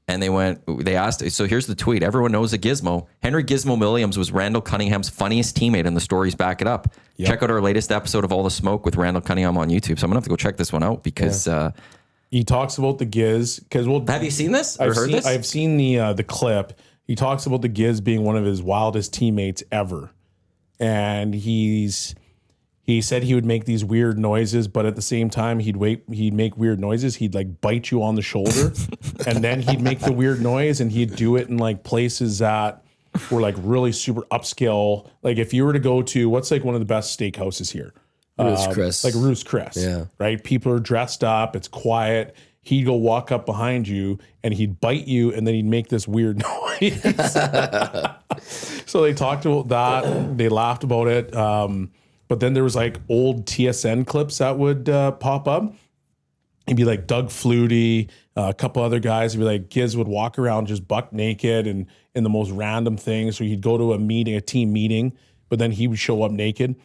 And they asked, so here's the tweet. Everyone knows a Gizmo. Henry Gizmo Williams was Randall Cunningham's funniest teammate, and the stories back it up. Yep. Check out our latest episode of All the Smoke with Randall Cunningham on YouTube. So I'm going to have to go check this one out because... He talks about the Giz because have you seen this or heard this? I've seen the clip. He talks about the Giz being one of his wildest teammates ever, and he said he would make these weird noises, but at the same time he'd make weird noises. He'd like bite you on the shoulder, and then he'd make the weird noise, and he'd do it in like places that were like really super upscale. Like if you were to go to what's like one of the best steakhouses here. Ruth's Chris. Like Ruth's Chris. Yeah. Right? People are dressed up. It's quiet. he'd go walk up behind you and he'd bite you and then he'd make this weird noise. So they talked about that. They laughed about it. But then there was like old TSN clips that would pop up. It'd be like Doug Flutie, a couple other guys. It'd be like Giz would walk around just buck naked and in the most random things. So he'd go to a team meeting, but then he would show up naked.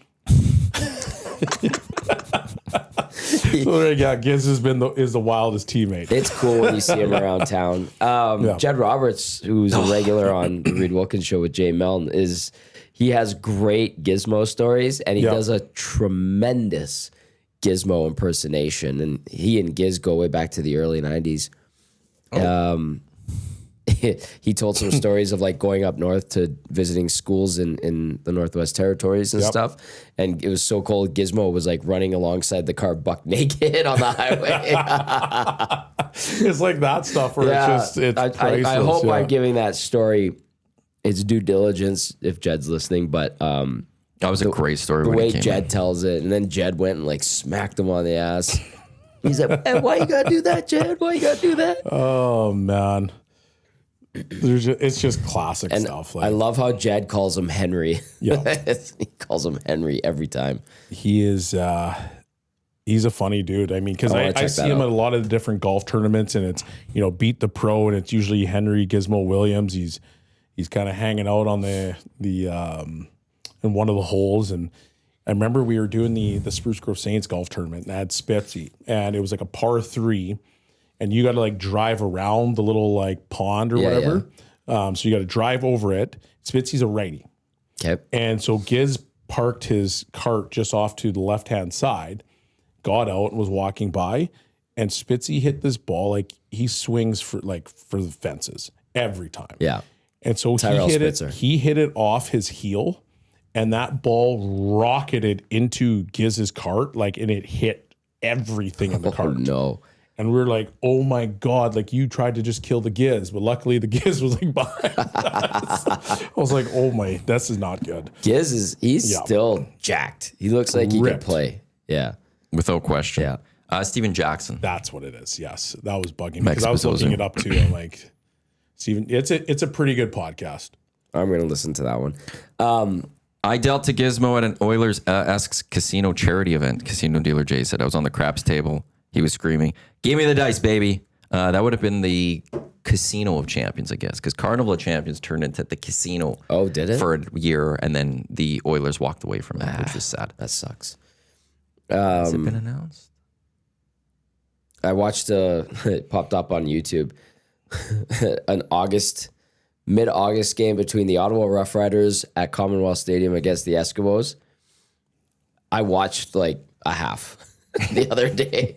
So yeah, Giz is the wildest teammate. It's cool when you see him around town. Jed Roberts, who's a regular on the Reed Wilkins show with Jay Melton, he has great Gizmo stories, and he does a tremendous Gizmo impersonation. And he and Giz go way back to the early 90s. He told some stories of like going up north to visiting schools in the Northwest Territories and stuff. And it was so cold. Gizmo was like running alongside the car buck naked on the highway. It's like that stuff where it's priceless. I hope I'm giving that story its due diligence if Jed's listening, but that was a great story. The when way it came Jed in. tells it, and then Jed went and like smacked him on the ass. He's like, hey, why you gotta do that, Jed? Why you gotta do that? Oh man. It's just classic stuff. I love how Jed calls him Henry. Yeah. He calls him Henry every time. He is he's a funny dude. I mean, because I see him at a lot of the different golf tournaments, and it's beat the pro, and it's usually Henry Gizmo Williams. He's kind of hanging out on the in one of the holes. And I remember we were doing the Spruce Grove Saints golf tournament, and I had Spitzy, and it was like a par 3. And you got to like drive around the little like pond or whatever. Yeah. So you got to drive over it. Spitzy's a righty. Okay. And so Giz parked his cart just off to the left-hand side, got out and was walking by, and Spitzy hit this ball like he swings for the fences every time. Yeah. And so he hit it off his heel, and that ball rocketed into Giz's cart, and it hit everything in the cart. Oh, no. And we were like, oh my God, like you tried to just kill the Giz, but luckily the Giz was like behind us. I was like, oh my, this is not good. Giz he's still jacked. He looks like he could play. Yeah. Without question. Yeah. Steven Jackson. That's what it is. Yes. That was bugging me because I was looking it up too. I'm like, Steven, it's a pretty good podcast. I'm going to listen to that one. I dealt to Gizmo at an Oilers-esque casino charity event. Casino dealer Jay said I was on the craps table. He was screaming, "Give me the dice, baby." That would have been the Casino of Champions, I guess, because Carnival of Champions turned into the casino. Oh, did it? For a year, and then the Oilers walked away from it, which was sad. That sucks. Has it been announced? I watched it popped up on YouTube, an mid-August game between the Ottawa Rough Riders at Commonwealth Stadium against the Eskimos. I watched like a half. The other day.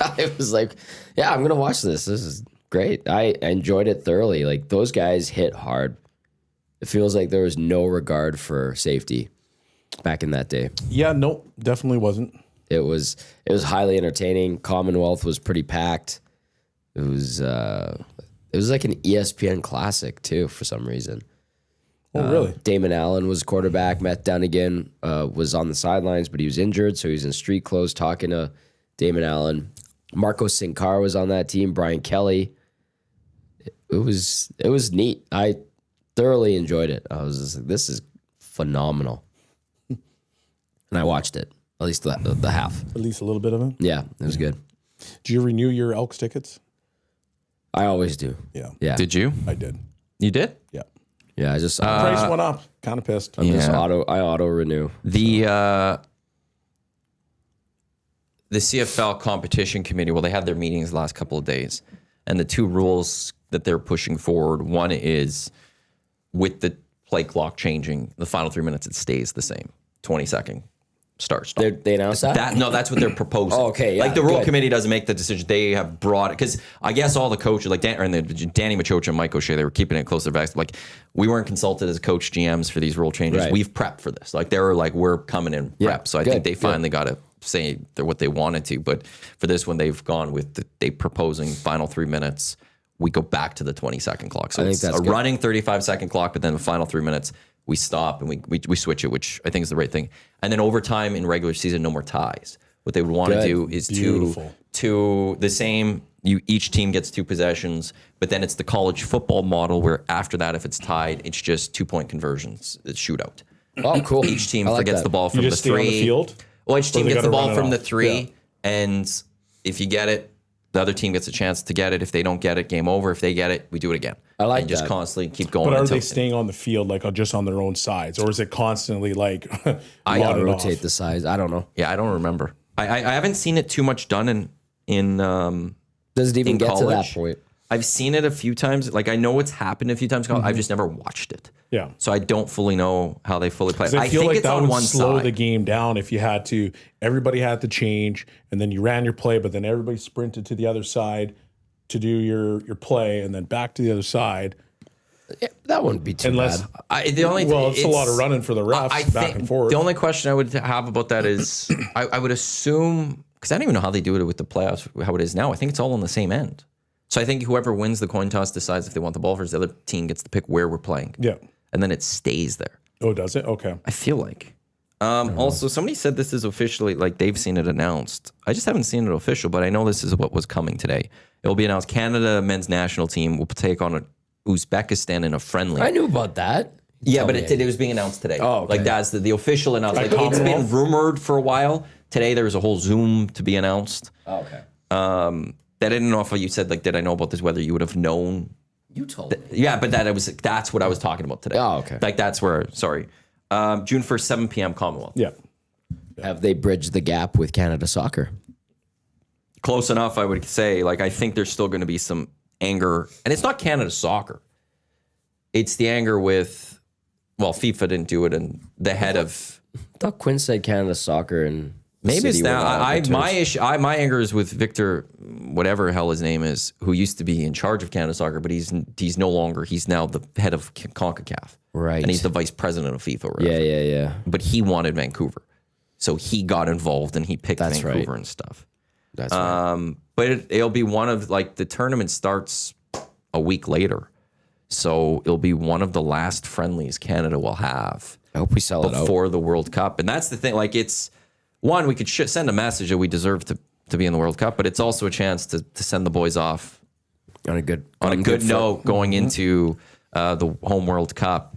I was like, yeah, I'm going to watch this. This is great. I enjoyed it thoroughly. Like those guys hit hard. It feels like there was no regard for safety back in that day. Yeah, no, definitely wasn't. It was highly entertaining. Commonwealth was pretty packed. It was like an ESPN classic too for some reason. Oh, really? Damon Allen was quarterback. Matt Dunnigan was on the sidelines, but he was injured, so he was in street clothes talking to Damon Allen. Marco Sincar was on that team. Brian Kelly. It was neat. I thoroughly enjoyed it. I was just like, this is phenomenal. And I watched it, at least the half. At least a little bit of it? Yeah, it was good. Do you renew your Elks tickets? I always do. Yeah. Did you? I did. You did? Yeah. Yeah, I just price went up. Kind of pissed. I auto renew. The CFL competition committee, well, they had their meetings the last couple of days, and the two rules that they're pushing forward, one is with the play clock changing, the final 3 minutes, it stays the same. 20-second start, stop. They announced that? No, that's what they're proposing. Oh, okay, yeah, like the rule good. committee doesn't make the decision. They have brought it because I guess all the coaches, like Danny Machocha and Mike O'Shea, they were keeping it close to the vest. Like we weren't consulted as coach GMs for these rule changes. Right. We've prepped for this. Like they were like, we're coming in prep. So I think they finally got to say what they wanted to. But for this one, they've gone with they proposing final 3 minutes. We go back to the 20-second clock. So it's a running 35-second clock, but then the final 3 minutes, we stop and we switch it, which I think is the right thing. And then overtime in regular season, no more ties. what they would want to Good. do is Beautiful. to the same. Each team gets 2 possessions, but then it's the college football model where after that, if it's tied, it's just 2-point conversions. It's shootout. Oh, cool. Each team I like forgets that. the ball You from the just stay on 3. the field? Well, each team they gets the gotta ball run it from the off? 3, Yeah. and if you get it, the other team gets a chance to get it. If they don't get it, game over. If they get it, we do it again. I like and just that. constantly keep going. But are until- they staying on the field like just on their own sides, or is it constantly like I wadded rotate off? the size. I don't know. Yeah, I don't remember. I haven't seen it too much done in Does it even in get to that college. point? I've seen it a few times. Like I know it's happened a few times. I've just never watched it. Yeah. So I don't fully know how they fully play. 'Cause I feel think like it's that on would one slow side. the game down if you had to. Everybody had to change, and then you ran your play, but then everybody sprinted to the other side to do your play, and then back to the other side. Yeah, that wouldn't be too Unless, bad. The only well, it's a lot of running for the refs I back think and forth. the only question I would have about that is I would assume because I don't even know how they do it with the playoffs, how it is now. I think it's all on the same end. So I think whoever wins the coin toss decides if they want the ball first. The other team gets to pick where we're playing. Yeah. And then it stays there. Oh, does it? Okay. I feel like. Also, somebody said this is officially, like they've seen it announced. I just haven't seen it official, but I know this is what was coming today. It will be announced Canada men's national team will take on Uzbekistan in a friendly. I knew about that. Yeah, Tell but me. it was being announced today. Oh, okay. Like that's the official announcement. Like Like it's been Commonwealth? rumored for a while. Today there was a whole Zoom to be announced. Oh, okay. I didn't know if you said like, did I know about this? Whether you would have known. You told me. Yeah, but that's what I was talking about today. Oh, okay. Like that's where. Sorry, June 1st, 7 p.m. Commonwealth. Yeah. Have they bridged the gap with Canada soccer? Close enough, I would say. Like I think there's still going to be some anger, and it's not Canada soccer. It's the anger with, well, FIFA didn't do it, and the head of. I thought Quinn said Canada soccer and the Maybe it's city were that. not on good My terms. issue, my anger is with Victor, whatever hell his name is, who used to be in charge of Canada Soccer, but he's no longer. He's now the head of CONCACAF, Right. And he's the vice president of FIFA. Or whatever. Yeah. But he wanted Vancouver, so he got involved and he picked That's Vancouver right. and stuff. That's right. But it'll be one of like the tournament starts a week later, so it'll be one of the last friendlies Canada will have I hope we sell it out. before the World Cup. And that's the thing. Like it's one, we could send a message that we deserve to be in the World Cup, but it's also a chance to send the boys off On a good good note going into the home World Cup.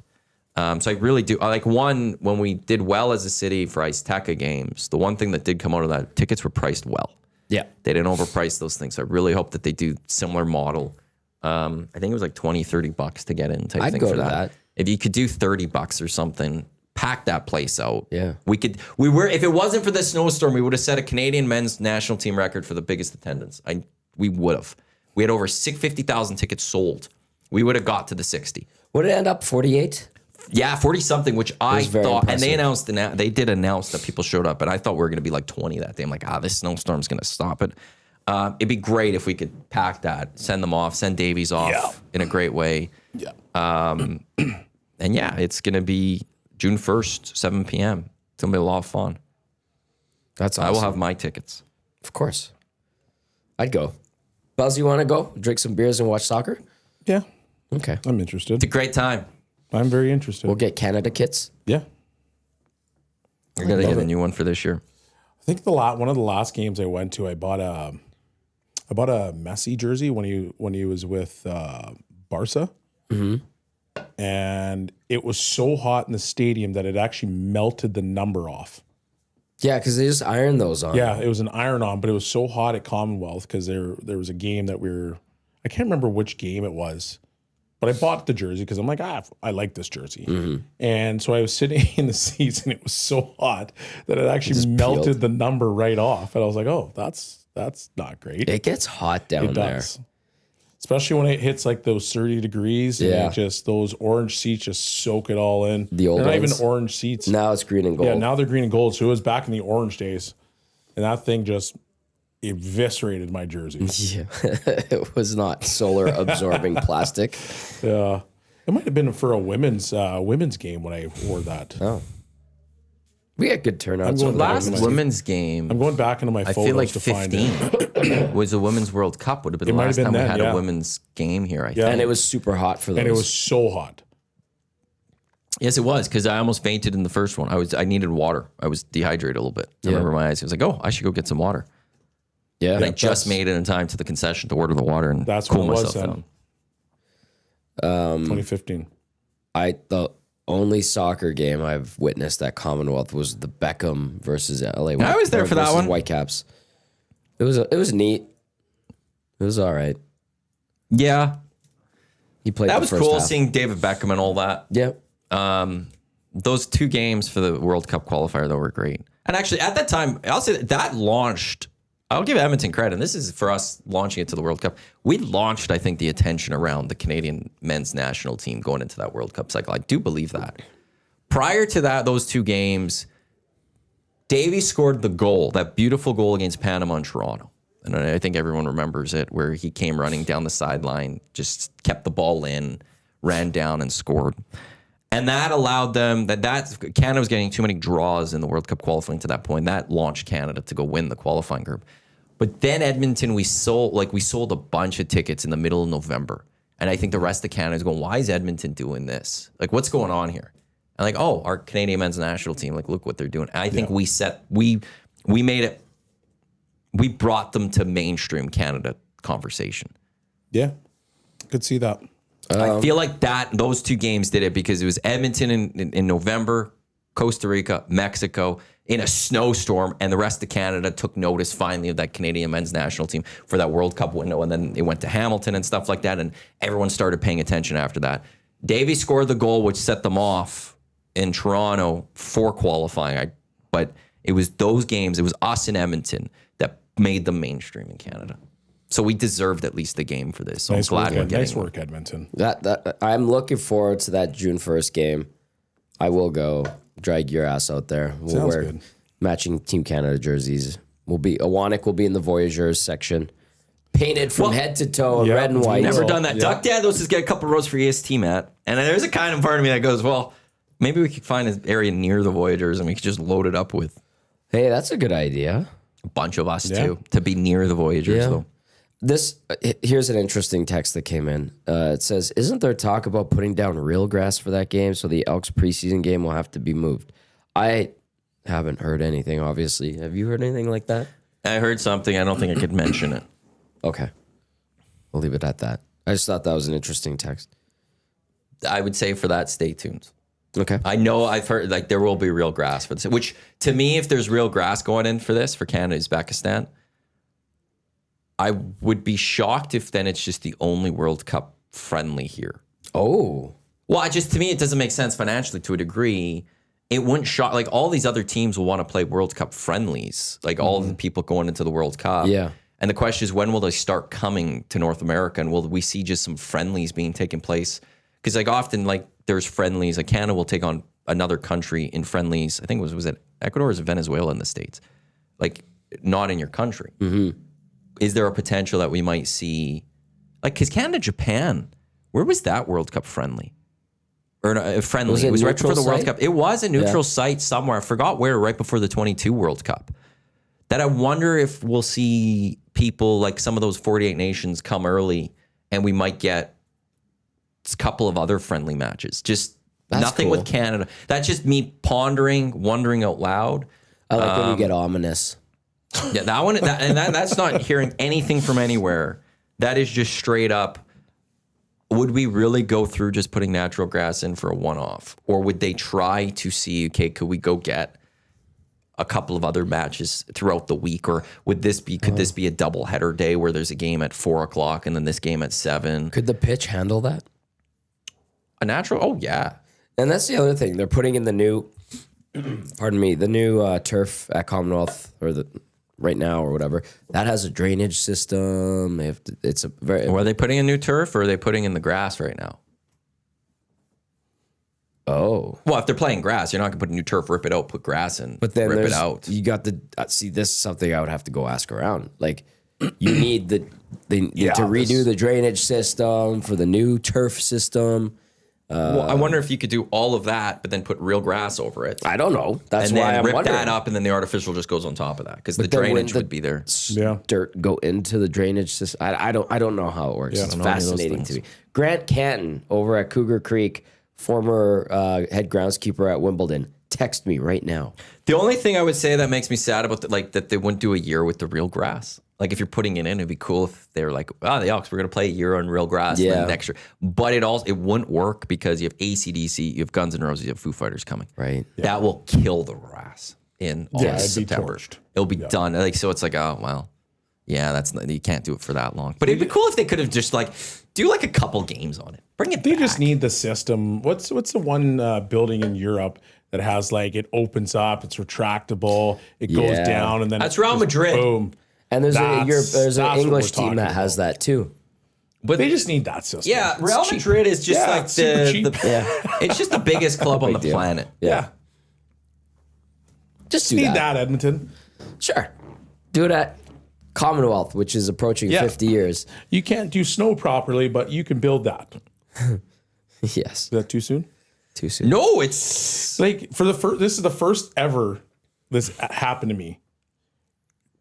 So I really do. I like one, when we did well as a city for Azteca games, the one thing that did come out of that, tickets were priced well. Yeah. They didn't overprice those things. I really hope that they do similar model. I think it was like $20-$30 to get in type I'd thing go for to that. that. If you could do $30 or something, pack that place out. Yeah. If it wasn't for the snowstorm, we would have set a Canadian men's national team record for the biggest attendance. We would have. We had over 50,000 tickets sold. We would have got to the 60. Would it end up 48? Yeah, 40 something, which I very thought, and they impressive. they did announce that people showed up, but I thought we were going to be like 20 that day. I'm like, this snowstorm's going to stop it. It'd be great if we could pack that, send them off, send Davies off in a great way. Yeah. And yeah, it's going to be June 1st, 7 p.m. It's going to be a lot of fun. That's awesome. I will have my tickets. Of course. I'd go. Buzz, you want to go? Drink some beers and watch soccer? Yeah. Okay. I'm interested. It's a great time. I'm very interested. We'll get Canada kits. Yeah. We're going to get a new one for this year. I think one of the last games I went to, I bought a Messi jersey when he was with Barca. Mm-hmm. And it was so hot in the stadium that it actually melted the number off. Yeah, because they just iron those on. Yeah, it was an iron-on, but it was so hot at Commonwealth because there was a game that I can't remember which game it was, but I bought the jersey because I'm like, I like this jersey. Mm-hmm. And so I was sitting in the seats and it was so hot that it actually melted peeled. the number right off. And I was like, oh, that's not great. It gets hot down It there. does. Especially when it hits like those 30 degrees. Yeah. And just those orange seats just soak it all in. The old They're not even ones? orange seats. Now it's green and gold. Yeah, now they're green and gold. So it was back in the orange days. And that thing just eviscerated my jersey. Yeah. It was not solar absorbing plastic. Yeah. It might have been for a women's game when I wore that. Oh. We had good turnouts. going on back that. Last my- women's game, I'm going back into my I photos feel like to find it. 15 was the Women's World Cup. Would have been the might have last been time we then, had yeah. a women's game here, I think. Yeah. And it was super hot for those. And it was so hot. Yes, it was, because I almost fainted in the first one. I needed water. I was dehydrated a little bit. I remember my eyes. I was like, oh, I should go get some water. Yeah. And I just made it in time to the concession to order the water and cool myself down. 2015. The only soccer game I've witnessed at Commonwealth was the Beckham versus LA. I was there for that one. Whitecaps. It was neat. It was all right. Yeah. He played. That the was first cool half. seeing David Beckham and all that. Yeah. Those 2 games for the World Cup qualifier, though, were great. And actually, at that time, I'll say that launched. I'll give Edmonton credit. And this is for us launching it to the World Cup. We launched, I think, the attention around the Canadian men's national team going into that World Cup cycle. I do believe that. Prior to that, those 2 games, Davey scored the goal, that beautiful goal against Panama and Toronto. And I think everyone remembers it, where he came running down the sideline, just kept the ball in, ran down and scored. And that allowed them, Canada was getting too many draws in the World Cup qualifying to that point. That launched Canada to go win the qualifying group. But then Edmonton, we sold a bunch of tickets in the middle of November. And I think the rest of Canada is going, why is Edmonton doing this? Like, what's going on here? And like, oh, our Canadian men's national team, like, look what they're doing. And I think we made it, we brought them to mainstream Canada conversation. Yeah. Could see that. I feel like those 2 games did it, because it was Edmonton in November, Costa Rica, Mexico in a snowstorm, and the rest of Canada took notice finally of that Canadian men's national team for that World Cup window, and then it went to Hamilton and stuff like that, and everyone started paying attention after that. Davey scored the goal, which set them off in Toronto for qualifying, but it was those games, it was us in Edmonton that made them mainstream in Canada. So we deserved at least the game for this. So I'm glad we're getting nice work, Edmonton. That I'm looking forward to that June 1st game. I will go drag your ass out there. We'll Sounds wear good. matching Team Canada jerseys. Iwanyk will be in the Voyageurs section, painted from head to toe in red and white. Never done that. Duck Dad, let's just get a couple rows for EST, Matt. And there's a kind of part of me that goes, well, maybe we could find an area near the Voyageurs and we could just load it up with Hey, that's a good idea. a bunch of us too, to be near the Voyageurs, though. Here's an interesting text that came in. It says, "Isn't there talk about putting down real grass for that game, so the Elks preseason game will have to be moved?" I haven't heard anything. Obviously, have you heard anything like that? I heard something. I don't think I could mention it. Okay, we'll leave it at that. I just thought that was an interesting text. I would say for that, stay tuned. Okay, I know I've heard like there will be real grass for this, which to me, if there's real grass going in for this for Canada, Uzbekistan, I would be shocked if then it's just the only World Cup friendly here. Oh, Well, to me, it doesn't make sense financially to a degree. It wouldn't shock, like all these other teams will want to play World Cup friendlies, like all of the people going into the World Cup. Yeah. And the question is, when will they start coming to North America? And will we see just some friendlies being taken place? Because like often, like there's friendlies, like Canada will take on another country in friendlies. I think was it Ecuador or was it Venezuela in the States? Like not in your country. Mm-hmm. Is there a potential that we might see, like, because Canada, Japan, where was that World Cup friendly? Or no, friendly? It was right before the World Cup. It was a neutral site somewhere. I forgot where, right before the 22 World Cup. That I wonder if we'll see people like some of those 48 nations come early and we might get a couple of other friendly matches. Just nothing cool. with Canada. That's just me pondering, wondering out loud. I like when you get ominous. Yeah, that one, that's not hearing anything from anywhere. That is just straight up. Would we really go through just putting natural grass in for a one-off? Or would they try to see, okay, could we go get a couple of other matches throughout the week? Or could this be a double header day where there's a game at 4:00 and then this game at 7? Could the pitch handle that? A natural? Oh, yeah. And that's the other thing. They're putting in the new, the new turf at Commonwealth right now or whatever. That has a drainage system. It's a very. Or are they putting in new turf or are they putting in the grass right now? Oh. Well, if they're playing grass, you're not going to put a new turf, rip it out, put grass in, But then rip it out. You got the see. This is something I would have to go ask around. like, you need to redo the drainage system for the new turf system. Well, I wonder if you could do all of that, but then put real grass over it. I don't know. That's And why then I'm rip wondering. that up, and then the artificial just goes on top of that because the then wouldn't drainage the would be there. Dirt go into the drainage system. I don't know how it works. Yeah, it's I don't know any of those fascinating to me. things. Grant Canton over at Cougar Creek former head groundskeeper at Wimbledon. Text me right now. The only thing I would say that makes me sad about that they wouldn't do a year with the real grass. Like if you're putting it in, it'd be cool if they were like, oh, the Elks, we're gonna play a year on real grass and then next year. But it wouldn't work because you have AC/DC, you have Guns N' Roses, you have Foo Fighters coming. Right. That will kill the grass in August, September. It'll be done. Like so, it's like, oh well, yeah, you can't do it for that long. But it'd be cool if they could have just like do like a couple games on it. Bring it. They back. just need the system. What's the one building in Europe that has like it opens up, it's retractable, it goes down, and then that's Real Madrid. Boom. And there's That's an English what we're team that talking has that too. But they just need that system. Yeah, Real Madrid is just like super cheap. it's just the biggest club on the deal. planet. Yeah. Just do Need that. that, Edmonton. Sure. Do it at Commonwealth, which is approaching 50 years. You can't do snow properly, but you can build that. Is Yes. that too soon? Too soon. No, it's Like for the first, this is the first ever this happened to me.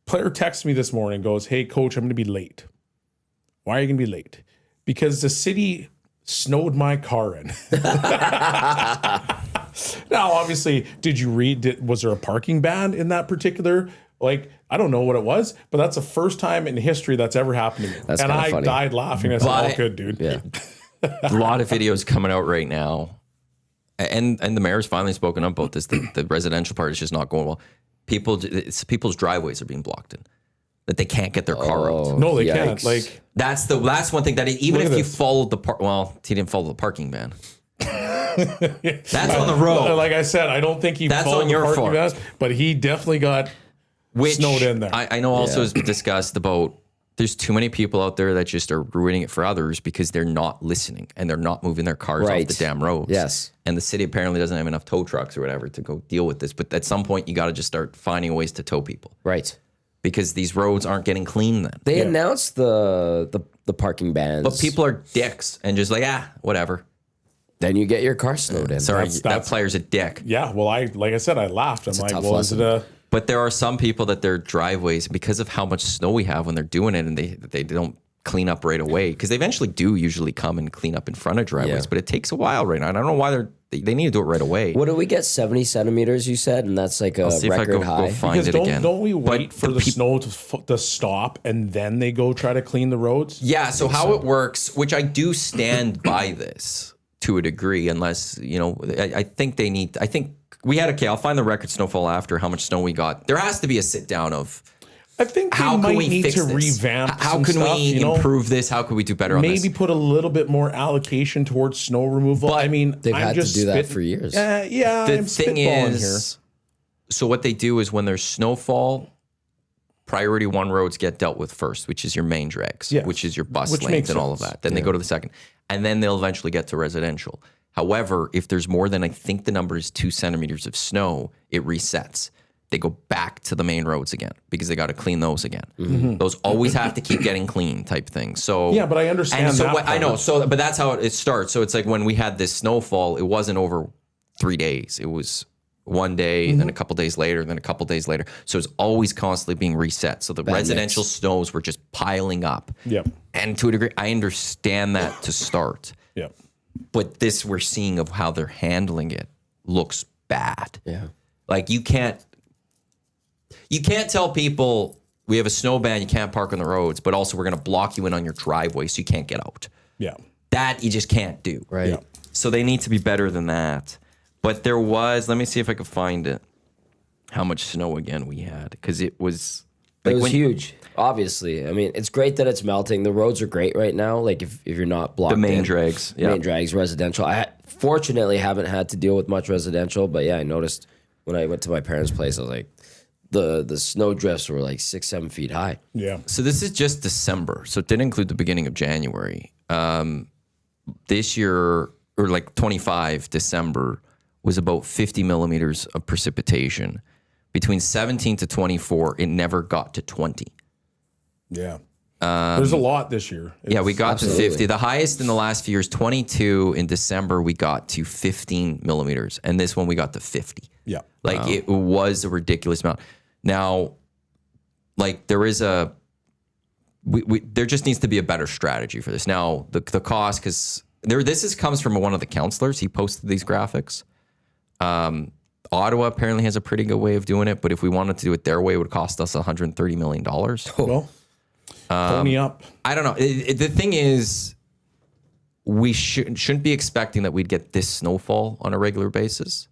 Player texts me this morning, goes, "Hey coach, I'm going to be late." Why are you going to be late? Because the city snowed my car in. Now, obviously, did you read? Was there a parking ban in that particular? Like, I don't know what it was, but that's the first time in history that's ever happened to me. That's and kinda I funny. died laughing. I said, But- "Oh, good, dude." Yeah. a lot of videos coming out right now, and the mayor's finally spoken up about this. The residential part is just not going well. People's driveways are being blocked in, that they can't get their car out. No, they Yikes. can't. Like, That's one thing that even Look if at you this. followed he didn't follow the parking ban. That's on the road. like I said, I don't think he That's followed on the your parking fault. ban, but he definitely got Which snowed in there. I know also is discussed about. There's too many people out there that just are ruining it for others because they're not listening and they're not moving their cars Right. off the damn roads. Yes. And the city apparently doesn't have enough tow trucks or whatever to go deal with this. But at some point, you got to just start finding ways to tow people Right. because these roads aren't getting clean then. They announced the parking bans. But people are dicks and just like, whatever. Then you get your car snowed in. Sorry, That's- that player's a dick. Yeah, well, like I said, I laughed. I'm a like, tough well, is it a? But there are some people that their driveways, because of how much snow we have when they're doing it, and they don't clean up right away, because they eventually do usually come and clean up in front of driveways, Yeah. but it takes a while right now. And I don't know why they need to do it right away. What did we get? 70 centimeters, you said, and that's like a See if I record go high. find Because it again. don't we But wait for the snow to stop and then they go try to clean the roads? Yeah, so how it works, which I do stand by this to a degree, unless, I think we had, I'll find the record snowfall after how much snow we got. There has to be a sit down of I think they how can might we need fix to this? revamp. How some can stuff, we improve this? How can we do better on this? Maybe put a little bit more allocation towards snow removal. I mean, They've I'm had to just do that spitting- for years. Yeah, The I'm thing spitballing is, so what they do is when there's snowfall, priority one roads get dealt with first, which is your main drags, Yes. which is your bus Which lanes makes and all of sense. that. Then they go to the second, and then they'll eventually get to residential. However, if there's more than, I think the number is 2 centimeters of snow, it resets. They go back to the main roads again because they got to clean those again. Those always have to keep getting clean type thing. So Yeah, but I understand And so that what, I know. part. So, but that's how it starts. So it's like when we had this snowfall, it wasn't over 3 days. It was one day, then a couple days later, then a couple days later. So it's always constantly being reset. So the residential snows were just piling up. Yep. And to a degree, I understand that to start. Yeah. But this we're seeing of how they're handling it looks bad. Yeah. Like you can't tell people we have a snow ban, you can't park on the roads, but also we're going to block you in on your driveway so you can't get out. Yeah. That you just can't do. Right. Yeah. So they need to be better than that. But there was, let me see if I can find it, how much snow again we had. Because it was It was huge, obviously. I mean, it's great that it's melting. The roads are great right now. Like if you're not blocked the main in. drags. Yeah. Main drags, residential. I fortunately haven't had to deal with much residential, but yeah, I noticed when I went to my parents' place, I was like, the snow drifts were like 6-7 feet high. Yeah. So this is just December. So it didn't include the beginning of January. This year, or like 25 December, was about 50 millimeters of precipitation. Between 17 to 24, it never got to 20. Yeah. There's a lot this year. Yeah, we got Absolutely. to 50. The highest in the last few years, 22 in December, we got to 15 millimeters. And this one we got to 50. Yeah. Like it was a ridiculous amount. Now, like there is there just needs to be a better strategy for this. Now, the cost, because comes from one of the counselors. He posted these graphics. Ottawa apparently has a pretty good way of doing it, but if we wanted to do it their way, it would cost us $130 million. Well, pony up. I don't know. The thing is, we shouldn't be expecting that we'd get this snowfall on a regular basis.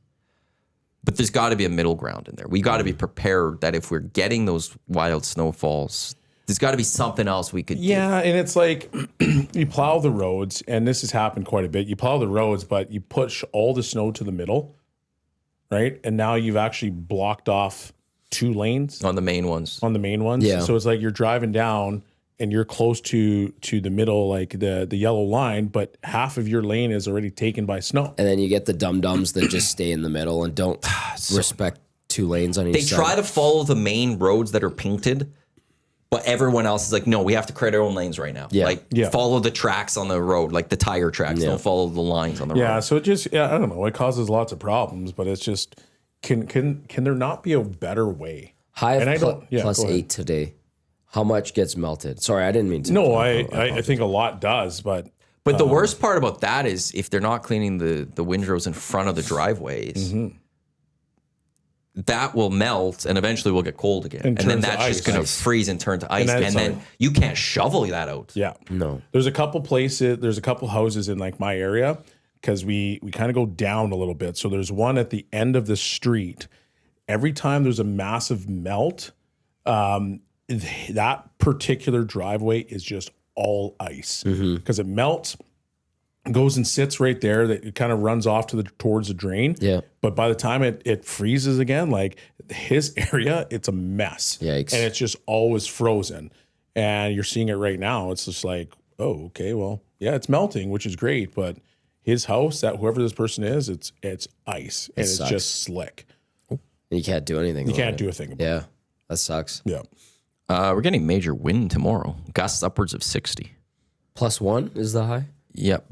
But there's got to be a middle ground in there. We got to be prepared that if we're getting those wild snowfalls, there's got to be something else we could do. Yeah, and it's like you plow the roads, and this has happened quite a bit. You plow the roads, but you push all the snow to the middle, right? And now you've actually blocked off 2 lanes On the main ones. Yeah. So it's like you're driving down and you're close to the middle, like the yellow line, but half of your lane is already taken by snow. And then you get the dum-dums that just stay in the middle and don't respect 2 lanes on each They side. try to follow the main roads that are painted, but everyone else is like, no, we have to create our own lanes right now. Yeah. Like, Yeah. follow the tracks on the road, like the tire tracks. Don't follow the lines on the road. Yeah, so it just, I don't know. It causes lots of problems, but it's just, can there not be a better way? High And I of don't- yeah, plus go ahead. 8 today. How much gets melted? Sorry, I didn't mean to. No, I think a lot does, but But the worst part about that is if they're not cleaning the windrows in front of the driveways, that will melt and eventually will get cold again. And then turn to that's just ice. going to freeze and turn to ice. that's And then how- you can't shovel that out. yeah. No. There's a couple places, there's a couple houses in like my area because we kind of go down a little bit. So there's one at the end of the street. Every time there's a massive melt, that particular driveway is just all ice because it melts, goes and sits right there. That it kind of runs off towards the drain. Yeah. But by the time it freezes again, like his area, it's a mess. Yikes. And it's just always frozen. And you're seeing it right now. It's just like, oh, okay, well, yeah, it's melting, which is great. But his house, that whoever this person is, it's ice and it's sucks. just slick. You can't do anything. You can't do a thing about it. Yeah, that sucks. Yeah. We're getting major wind tomorrow. Gusts upwards of 60. +1 is the high. Yep.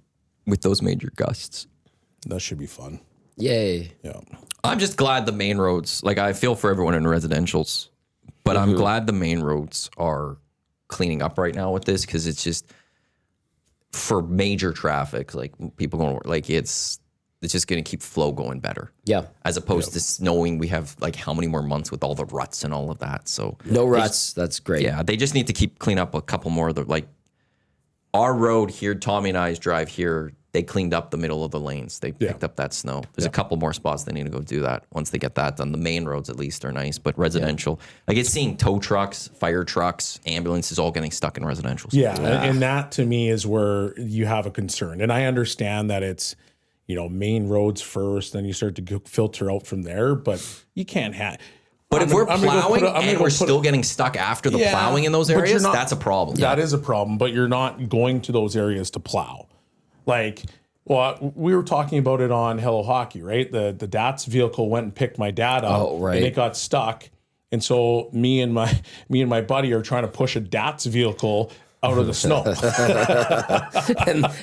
With those major gusts. That should be fun. Yay. Yeah. I'm just glad the main roads, like I feel for everyone in residentials, but I'm glad the main roads are cleaning up right now with this because it's just for major traffic, like people going to work, like it's just going to keep flow going better. Yeah. As opposed to knowing we have like how many more months with all the ruts and all of that. So No ruts. That's great. yeah, they just need to keep clean up a couple more of the, like our road here, Tommy and I's drive here, they cleaned up the middle of the lanes. They picked up that snow. There's a couple more spots they need to go do that. Once they get that done, the main roads at least are nice, but residential, like it's seeing tow trucks, fire trucks, ambulances all getting stuck in residentials. Yeah. And that to me is where you have a concern. And I understand that it's, main roads first, then you start to filter out from there, but you can't have. But if we're plowing and we're still getting stuck after the plowing in those but you're areas, not- that's a problem. That is a problem, but you're not going to those areas to plow. Like, well, we were talking about it on Hello Hockey, right? The DATS vehicle went and picked my dad up, Oh, right. and it got stuck. And so me and my buddy are trying to push a DATS vehicle out of the snow.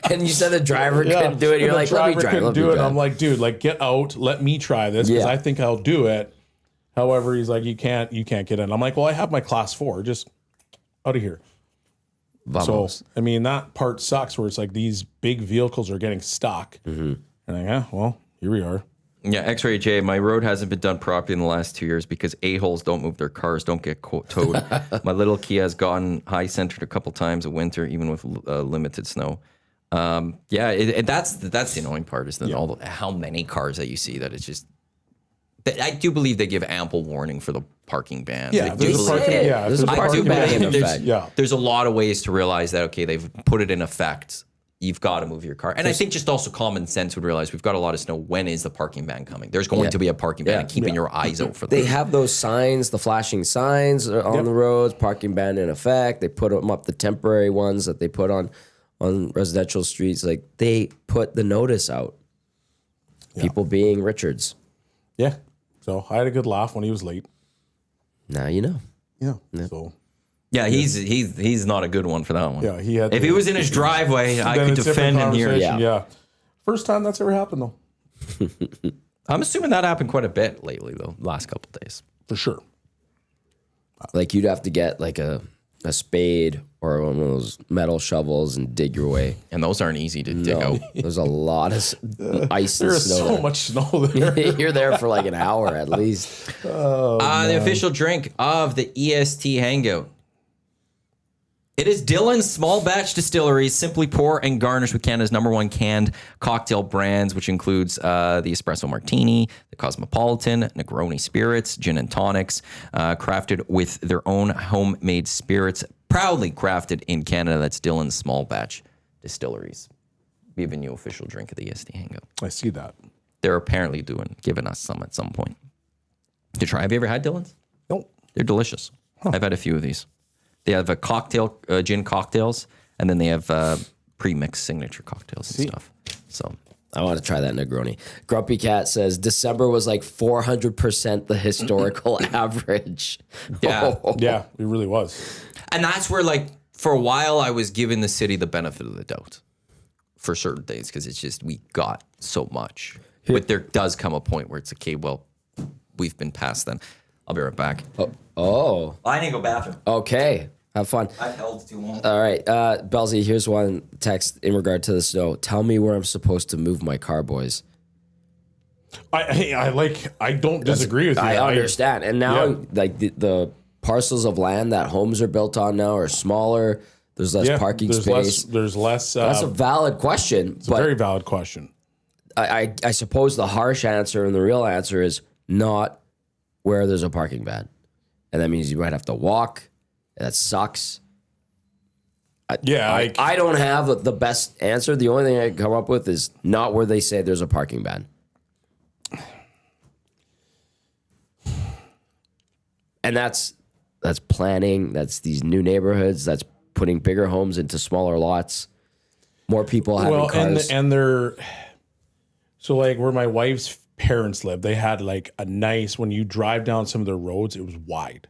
and you said the driver couldn't do it. You're And the like, let me driver drive. couldn't Let me do it. drive. I'm like, dude, like get out, let me try this because Yeah. I think I'll do it. However, he's like, you can't get in. I'm like, well, I have my class 4, just out of here. Vamos. So, I mean, that part sucks where it's like these big vehicles are getting stuck. And well, here we are. Yeah, X-Ray J, my road hasn't been done properly in the last 2 years because a-holes don't move their cars, don't get towed. My little Kia has gotten high-centered a couple times in winter, even with limited snow. That's the annoying part is that how many cars that you see that it's just. I do believe they give ample warning for the parking ban. Yeah, They there's a believe- parking, There's a there's parking ban in there's- effect. Yeah. There's a lot of ways to realize that, okay, they've put it in effect. You've got to move your car. And I think just also common sense would realize we've got a lot of snow. When is the parking ban coming? There's going to be a parking ban. And keeping your eyes out for that. They have those signs, the flashing signs on the roads, parking ban in effect. They put them up, the temporary ones that they put on residential streets. Like they put the notice out. People being Richards. Yeah. So I had a good laugh when he was late. Now you know. Yeah. So Yeah, he's not a good one for that one. yeah, he had. If he was in his driveway, I then could it's a different defend him here. conversation. Yeah. Yeah. First time that's ever happened though, I'm assuming that happened quite a bit lately, though, last couple of days. for sure. Like you'd have to get like a a spade or one of those metal shovels and dig your way. And those aren't easy to dig out. There's a lot of ice and There's snow. so much snow there. You're there for like an hour at least. The official drink of the EST Hangout. It is Dylan's Small Batch Distillery. Simply pour and garnish with Canada's #1 canned cocktail brands, which includes the Espresso Martini, the Cosmopolitan, Negroni Spirits, Gin and Tonics, crafted with their own homemade spirits, proudly crafted in Canada. That's Dylan's Small Batch Distilleries. Giving you official drink of the EST Hangout. I see that. They're apparently giving us some at some point to try. Have you ever had Dylan's? Nope. They're delicious. I've had a few of these. They have a cocktail, gin cocktails, and then they have pre-mixed signature cocktails and stuff. So I want to try that Negroni. Grumpy Cat says December was like 400% the historical average. Yeah. Yeah, it really was. And that's where, like, for a while, I was giving the city the benefit of the doubt for certain things because it's just we got so much. But there does come a point where it's okay, well, we've been past then. I'll be right back. Oh, I need to go bathroom. okay. Have fun. I've held too long. All right. Belsy, here's one text in regard to the snow. Tell me where I'm supposed to move my car, boys. I don't disagree with you. I understand. And now, Yeah. like the parcels of land that homes are built on now are smaller. There's less parking space. There's less. That's a valid question. It's a very valid question. I suppose the harsh answer and the real answer is not where there's a parking ban. And that means you might have to walk. And that sucks. I don't have the best answer. The only thing I can come up with is not where they say there's a parking ban. And that's planning. That's these new neighborhoods. That's putting bigger homes into smaller lots. More people having cars. and they're so like where my wife's parents live. They had like a nice when you drive down some of their roads, it was wide.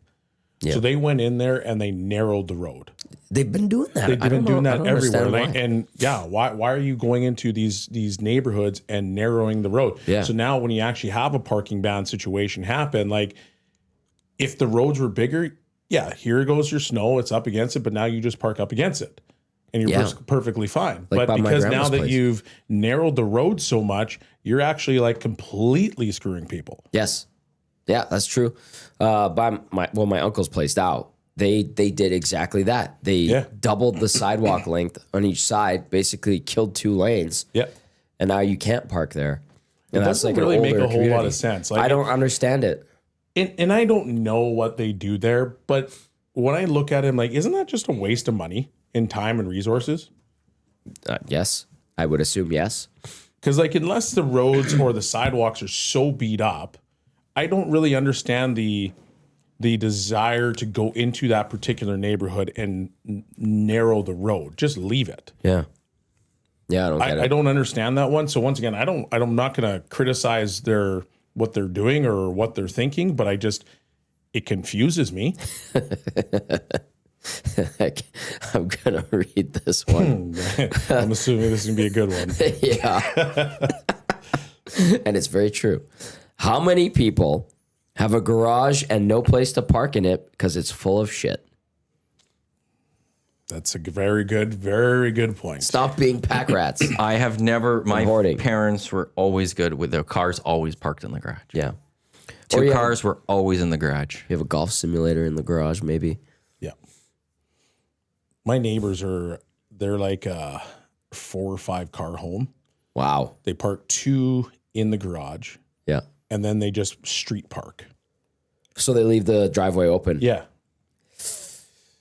Yeah. So they went in there and they narrowed the road. They've been doing that. They've been doing that everywhere. Why. Why are you going into these neighborhoods and narrowing the road? Yeah. So now when you actually have a parking ban situation happen, like if the roads were bigger, yeah, here goes your snow, it's up against it, but now you just park up against it. And you're perfectly fine. Like but because now that place. you've narrowed the road so much, you're actually like completely screwing people. Yes. Yeah, that's true. By my uncle's placed out, they did exactly that. They doubled the sidewalk length on each side, basically killed 2 lanes. Yep. And now you can't park there. And It that's doesn't like really an make older a whole lot community. of sense. Like I don't understand it. and I don't know what they do there, but when I look at it, I'm like, isn't that just a waste of money and time and resources? Yes, I would assume yes. Because like unless the roads or the sidewalks are so beat up, I don't really understand the desire to go into that particular neighborhood and narrow the road. Just leave it. Yeah. Yeah, I don't get it. I don't understand that one. So once again, I'm not going to criticize what they're doing or what they're thinking, but it confuses me. I'm going to read this one. I'm assuming this is going to be a good one. Yeah. And it's very true. How many people have a garage and no place to park in it because it's full of shit? That's a very good point. Stop being pack rats. I have never. My hoarding. parents were always good with their cars always parked in the garage. Yeah. Two cars were always in the garage. You have a golf simulator in the garage, maybe. Yeah. My neighbors they're like a 4 or 5 car home. Wow. They park 2 in the garage Yeah. and then they just street park. So they leave the driveway open. Yeah.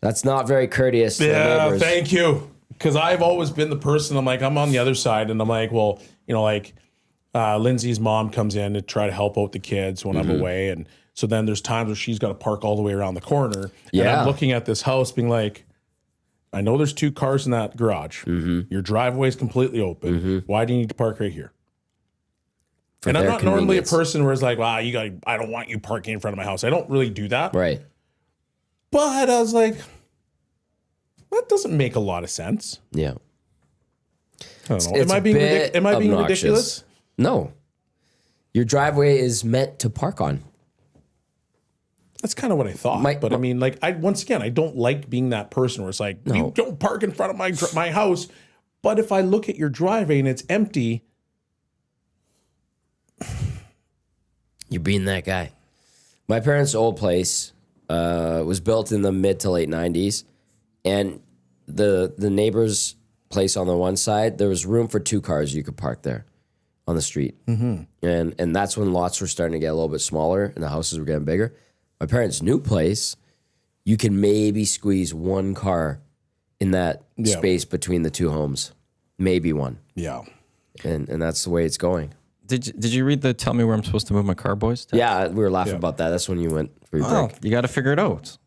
That's not very courteous to their neighbors. Thank you. Because I've always been the person, I'm on the other side and I'm like, well, Lindsay's mom comes in to try to help out the kids when I'm away. And so then there's times where she's got to park all the way around the corner. Yeah. And I'm looking at this house being like, I know there's 2 cars in that garage. Your driveway is completely open. Why do you need to park right here? For And I'm their not normally a convenience. person where it's like, wow, I don't want you parking in front of my house. I don't really do that. Right. But I was like, that doesn't make a lot of sense. Yeah. I don't know. It's Am I a being, bit am I being obnoxious. ridiculous? No. Your driveway is meant to park on. That's kind of what I thought. But I mean, like, once again, I don't like being that person where it's like, you don't park in front of my house. But if I look at your driveway and it's empty, you're being that guy. My parents' old place was built in the mid to late 90s. And the neighbor's place on the one side, there was room for 2 cars you could park there on the street. Mm-hmm. And that's when lots were starting to get a little bit smaller and the houses were getting bigger. My parents' new place, you can maybe squeeze 1 car in that space between the 2 homes. Maybe 1. Yeah. And that's the way it's going. Did you read the "Tell Me Where I'm Supposed to Move My Car" boys? Yeah, we were laughing about that. That's when you went for your break. You got to figure it out.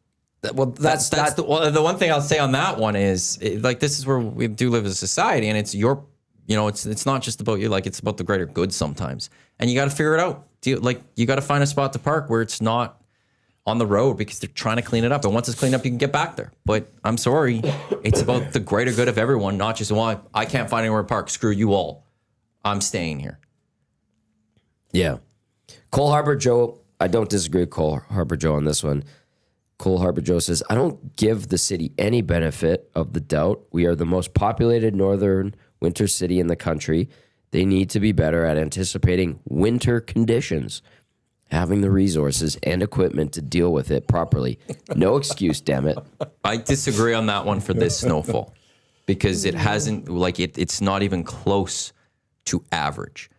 Well, that's the one thing I'll say on that one is like this is where we do live as a society, and it's your, it's not just about you. Like it's about the greater good sometimes, and you got to figure it out. You got to find a spot to park where it's not on the road because they're trying to clean it up, and once it's cleaned up, you can get back there. But I'm sorry, it's about the greater good of everyone, not just I can't find anywhere to park. Screw you all. I'm staying here. Yeah. Cole Harbor Joe, I don't disagree with Cole Harbor Joe on this one. Cole Harbor Joe says, I don't give the city any benefit of the doubt. We are the most populated northern winter city in the country. They need to be better at anticipating winter conditions, having the resources and equipment to deal with it properly. No excuse, damn it. I disagree on that one for this snowfall because it hasn't, it's not even close to average.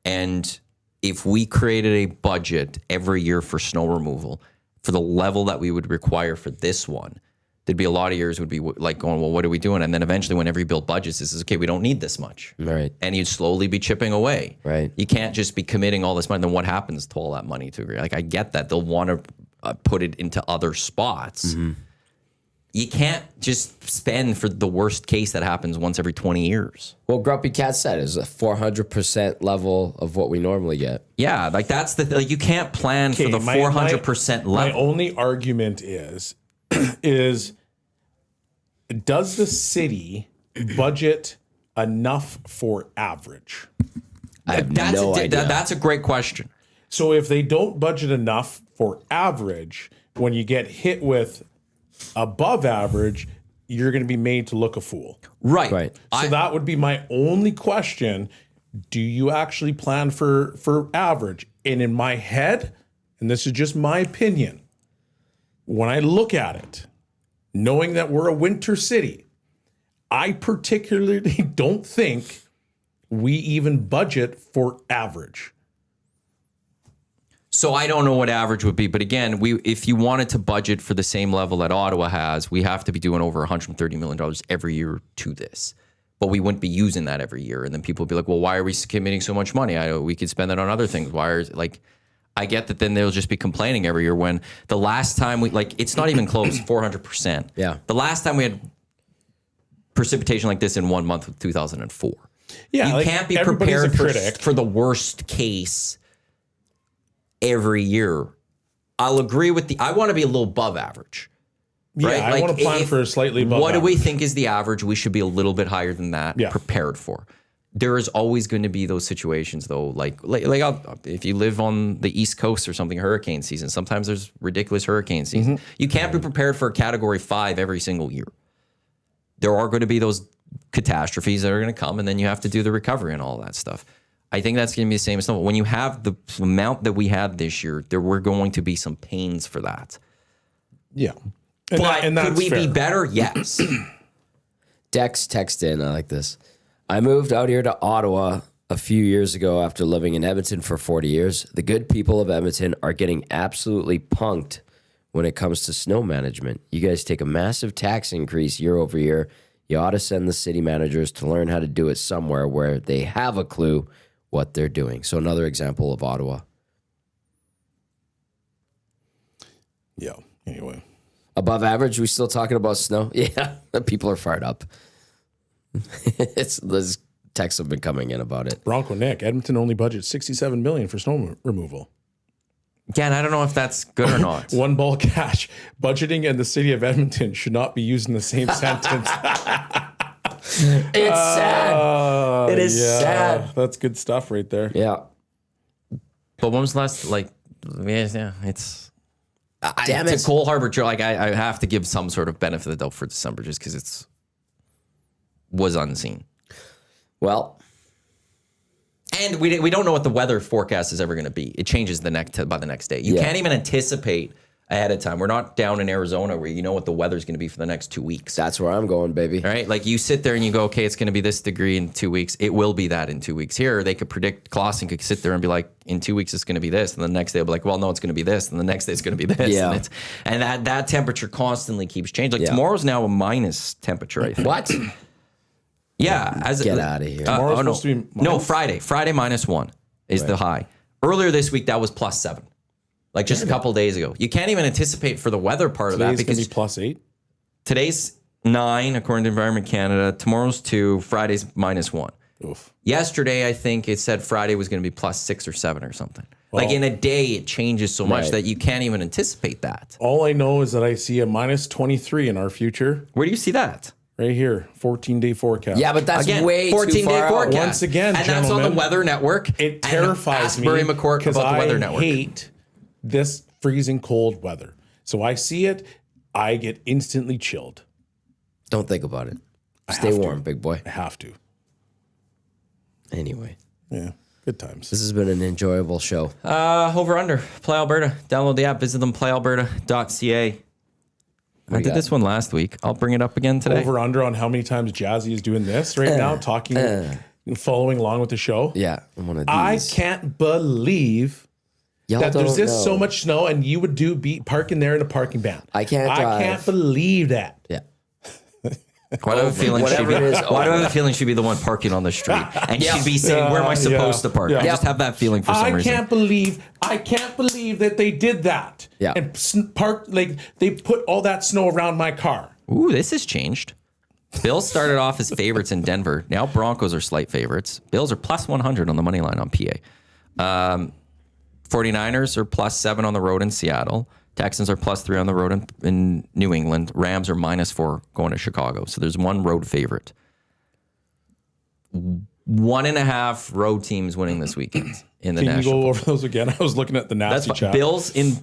And if we created a budget every year for snow removal for the level that we would require for this one, there'd be a lot of years would be like going, well, what are we doing? And then eventually whenever you build budgets, this is okay, we don't need this much. Right. And you'd slowly be chipping away. Right. You can't just be committing all this money. Then what happens to all that money to agree? Like, I get that. They'll want to put it into other spots. Mm-hmm. You can't just spend for the worst case that happens once every 20 years. Well, Grumpy Cat said is a 400% level of what we normally get. Yeah, like that's you can't plan for the 400% level. My only argument is does the city budget enough for average? I have no idea. That's a great question. So if they don't budget enough for average, when you get hit with above average, you're going to be made to look a fool. Right. So that would be my only question. Do you actually plan for average? And in my head, and this is just my opinion, when I look at it, knowing that we're a winter city, I particularly don't think we even budget for average. So I don't know what average would be, but again, if you wanted to budget for the same level that Ottawa has, we have to be doing over $130 million every year to this. But we wouldn't be using that every year. And then people would be like, well, why are we committing so much money? We could spend that on other things. I get that then they'll just be complaining every year when the last time it's not even close, 400%. Yeah. The last time we had precipitation like this in 1 month was 2004. Yeah. You can't be prepared for the worst case every year. I'll agree with I want to be a little above average. Right? Yeah, I want to plan for slightly above What average. do we think is the average? We should be a little bit higher than that, prepared for. There is always going to be those situations, though. If you live on the East Coast or something, hurricane season, sometimes there's ridiculous hurricane season. Mm-hmm. You can't be prepared for a Category 5 every single year. There are going to be those catastrophes that are going to come, and then you have to do the recovery and all that stuff. I think that's going to be the same as snowball. When you have the amount that we had this year, there were going to be some pains for that. Yeah. But could we be better? Yes. Dex text in. I like this. I moved out here to Ottawa a few years ago after living in Edmonton for 40 years. The good people of Edmonton are getting absolutely punked when it comes to snow management. You guys take a massive tax increase year over year. You ought to send the city managers to learn how to do it somewhere where they have a clue what they're doing. So another example of Ottawa. Yeah. Anyway. Above average, we still talking about snow? Yeah. People are fired up. Those texts have been coming in about it. Bronco Nick, Edmonton only budgets $67 million for snow removal. Again, I don't know if that's good or not. One ball cash. Budgeting and the city of Edmonton should not be used in the same sentence. It's sad. It is sad. That's good stuff right there. Yeah. But when was the last, it's... Damn to it. Cole Harbor, like I have to give some sort of benefit of the doubt for December just because was unseen. Well, and we don't know what the weather forecast is ever going to be. It changes by the next day. You can't even anticipate ahead of time. We're not down in Arizona where you know what the weather's going to be for the next 2 weeks. that's where I'm going, baby. All right, like you sit there and you go, okay, it's going to be this degree in 2 weeks. It will be that in 2 weeks. Here, they could predict. Clausen could sit there and be like, in 2 weeks it's going to be this, and the next day they'll be like, well, no, it's going to be this, and the next day it's going to be this. Yeah. And that temperature constantly keeps changing. Like tomorrow's now a minus temperature, I think. What? Yeah, Get out of here. Tomorrow's no, supposed to be no, Friday -1 is the high. Earlier this week that was +7. Like just a couple days ago. You can't even anticipate for the weather part of that Today's because going to be +8. today's 9 according to Environment Canada, tomorrow's 2, Friday's -1. Oof. Yesterday I think it said Friday was going to be +6 or 7 or something. Like in a day it changes so much that you can't even anticipate that. All I know is that I see a -23 in our future. Where do you see that? Right here, 14-day forecast. Yeah, but that's Again, way 14-day too far out. forecast. Once again, and that's on the gentlemen, Weather Network. It terrifies and Asbury me McCourt because about the Weather I Network. hate this freezing cold weather. So I see it, I get instantly chilled. Don't think about it. Stay have to. warm, big boy. I have to. Anyway, Yeah, good times. this has been an enjoyable show. Over under, Play Alberta. Download the app, visit them, playalberta.ca. I did this one last week. I'll bring it up again today. Over under on how many times Jazzy is doing this right now, talking and following along with the show. Yeah, I'm one of these. I can't believe Y'all that there's don't this know. so much snow and you would be parking there in a parking ban. I can't drive. I can't believe that. Yeah. Why do I have a feeling Whatever it is, why do I over. have a feeling she'd be the one parking on the street? And she'd be saying, where am I supposed to park? Yeah. I just have that feeling for some I reason. can't believe that they did that. Yeah. And they put all that snow around my car. Ooh, this has changed. Bills started off as favorites in Denver. Now Broncos are slight favorites. Bills are +100 on the money line on PA. 49ers are +7 on the road in Seattle. Texans are +3 on the road in New England. Rams are -4 going to Chicago. So there's one road favorite. 1.5 road teams winning this weekend in the Can you national. go over those again? I was looking at the That's nasty fine. chat. Bills in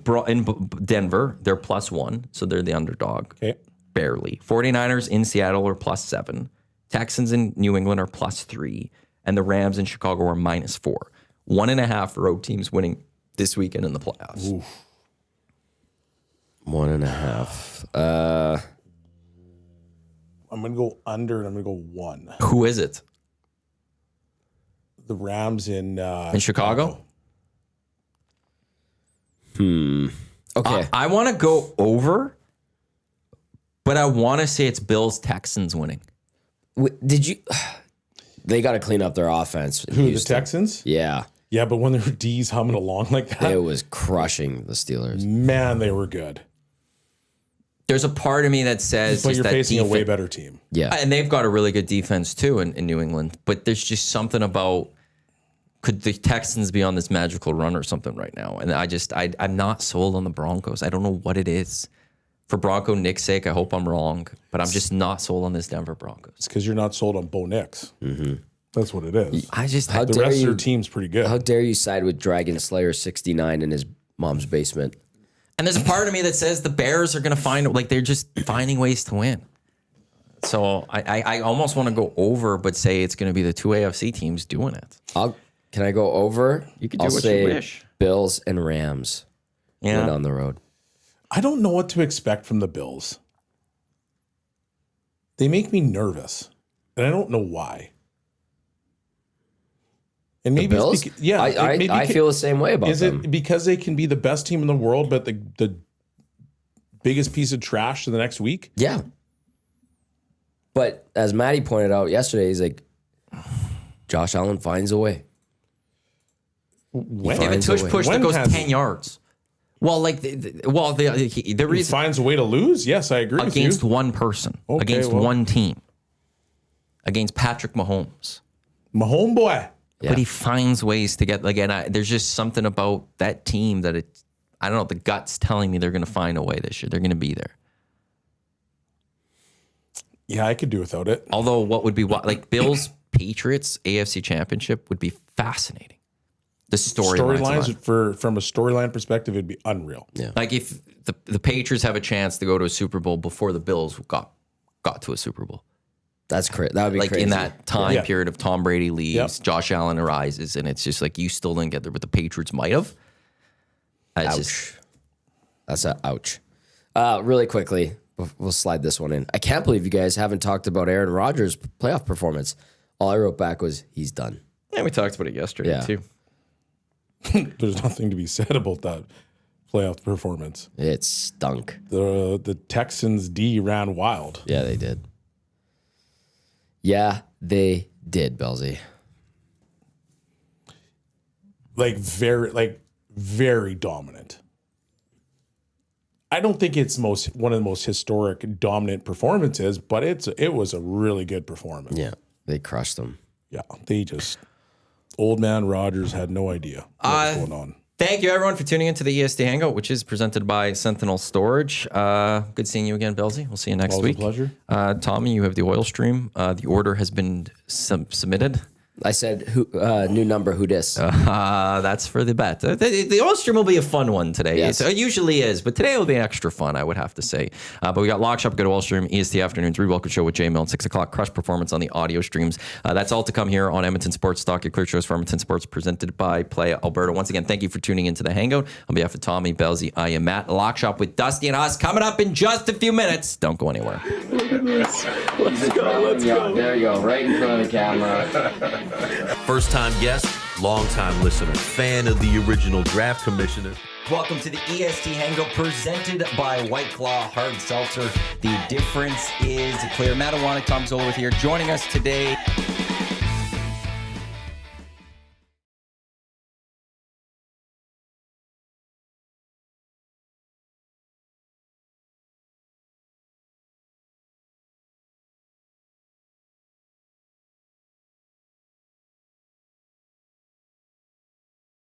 Denver, they're +1, so they're the underdog. Okay. Barely. 49ers in Seattle are +7. Texans in New England are +3. And the Rams in Chicago are -4. 1.5 road teams winning this weekend in the playoffs. Ooh. 1.5. I'm going to go under and I'm going to go 1. Who is it? The Rams in Chicago? Okay. I want to go over, but I want to say it's Bills Texans winning. Did you? They got to clean up their offense. Who, the Texans? Yeah. Yeah, but when their D's humming along like that, It was crushing the Steelers. man, they were good. There's a part of me that says But just you're that facing a way defense- better team. Yeah. And they've got a really good defense too in New England. But there's just something about, could the Texans be on this magical run or something right now? And I'm not sold on the Broncos. I don't know what it is. For Bronco Nick's sake, I hope I'm wrong, but I'm just not sold on this Denver Broncos. It's because you're not sold on Bo Nix. Mm-hmm. That's what it is. I just, How The dare rest of you? their team's pretty good. How dare you side with Dragon Slayer 69 in his mom's basement? and there's a part of me that says the Bears are going to find, like, they're just finding ways to win. So I almost want to go over, but say it's going to be the 2 AFC teams doing it. Can I go over? You can do I'll what you say wish. Bills and Rams win Yeah. on the road. I don't know what to expect from the Bills. They make me nervous, and I don't know why. And maybe Bills? it's yeah, I feel the same way about Is them. it because they can be the best team in the world, but the biggest piece of trash to the next week? Yeah. But as Matty pointed out yesterday, he's like, Josh Allen finds a way. When, They have a finds a tush way. push that When goes has 10 yards. Well, like, the he reason finds a way to lose? Yes, I agree against with you. one person, Okay, against well. one team, against Patrick Mahomes. My homeboy. Yeah. But he finds ways to get, like, and there's just something about that team that I don't know, the gut's telling me they're going to find a way this year. They're going to be there. Yeah, I could do without it. Although what would be like Bills Patriots AFC Championship would be fascinating. The storylines from a storyline perspective, it'd be unreal. Yeah. Like if the Patriots have a chance to go to a Super Bowl before the Bills got to a Super Bowl. That's crazy. That would be like crazy. in that time period of Tom Brady leaves, Yep. Josh Allen arises, and it's just like you still didn't get there, but the Patriots might have. Ouch. That's a ouch. Really quickly, we'll slide this one in. I can't believe you guys haven't talked about Aaron Rodgers' playoff performance. All I wrote back was, he's done. Yeah, we talked about it yesterday too. There's nothing to be said about that playoff performance. It stunk. The Texans D ran wild. Yeah, they did. Yeah, they did, Belsey. Like very dominant. I don't think it's one of the most historic dominant performances, but it was a really good performance. Yeah, they crushed them. Yeah, they just old man Rodgers had no idea what was going on. Thank you, everyone, for tuning into the EST Hangout, which is presented by Sentinel Storage. Good seeing you again, Belsey. We'll see you next week. Pleasure. Tommy, you have the oil stream. The order has been submitted. I said, new number, who dis? That's for the bet. The oil stream will be a fun one today. Yes. It usually is, but today will be extra fun, I would have to say. But we got Lock Shop, Good Oil Stream, EST Afternoons, Rewelcome Show with Jay Mill, 6 o'clock, Crush Performance on the audio streams. That's all to come here on Edmonton Sports Talk, your clear choice for Edmonton Sports, presented by Play Alberta. Once again, thank you for tuning into the Hangout. On behalf of Tommy, Belsey, I am Matt. Lock Shop with Dusty and us coming up in just a few minutes. Don't go anywhere. Let's go. There you go, right in front of the camera. First-time guest, long-time listener, fan of the original draft commissioner. Welcome to the EST Hangout presented by White Claw Hard Seltzer. The difference is clear. Matt Iwanyk, Tom Gazzola with here. Joining us today,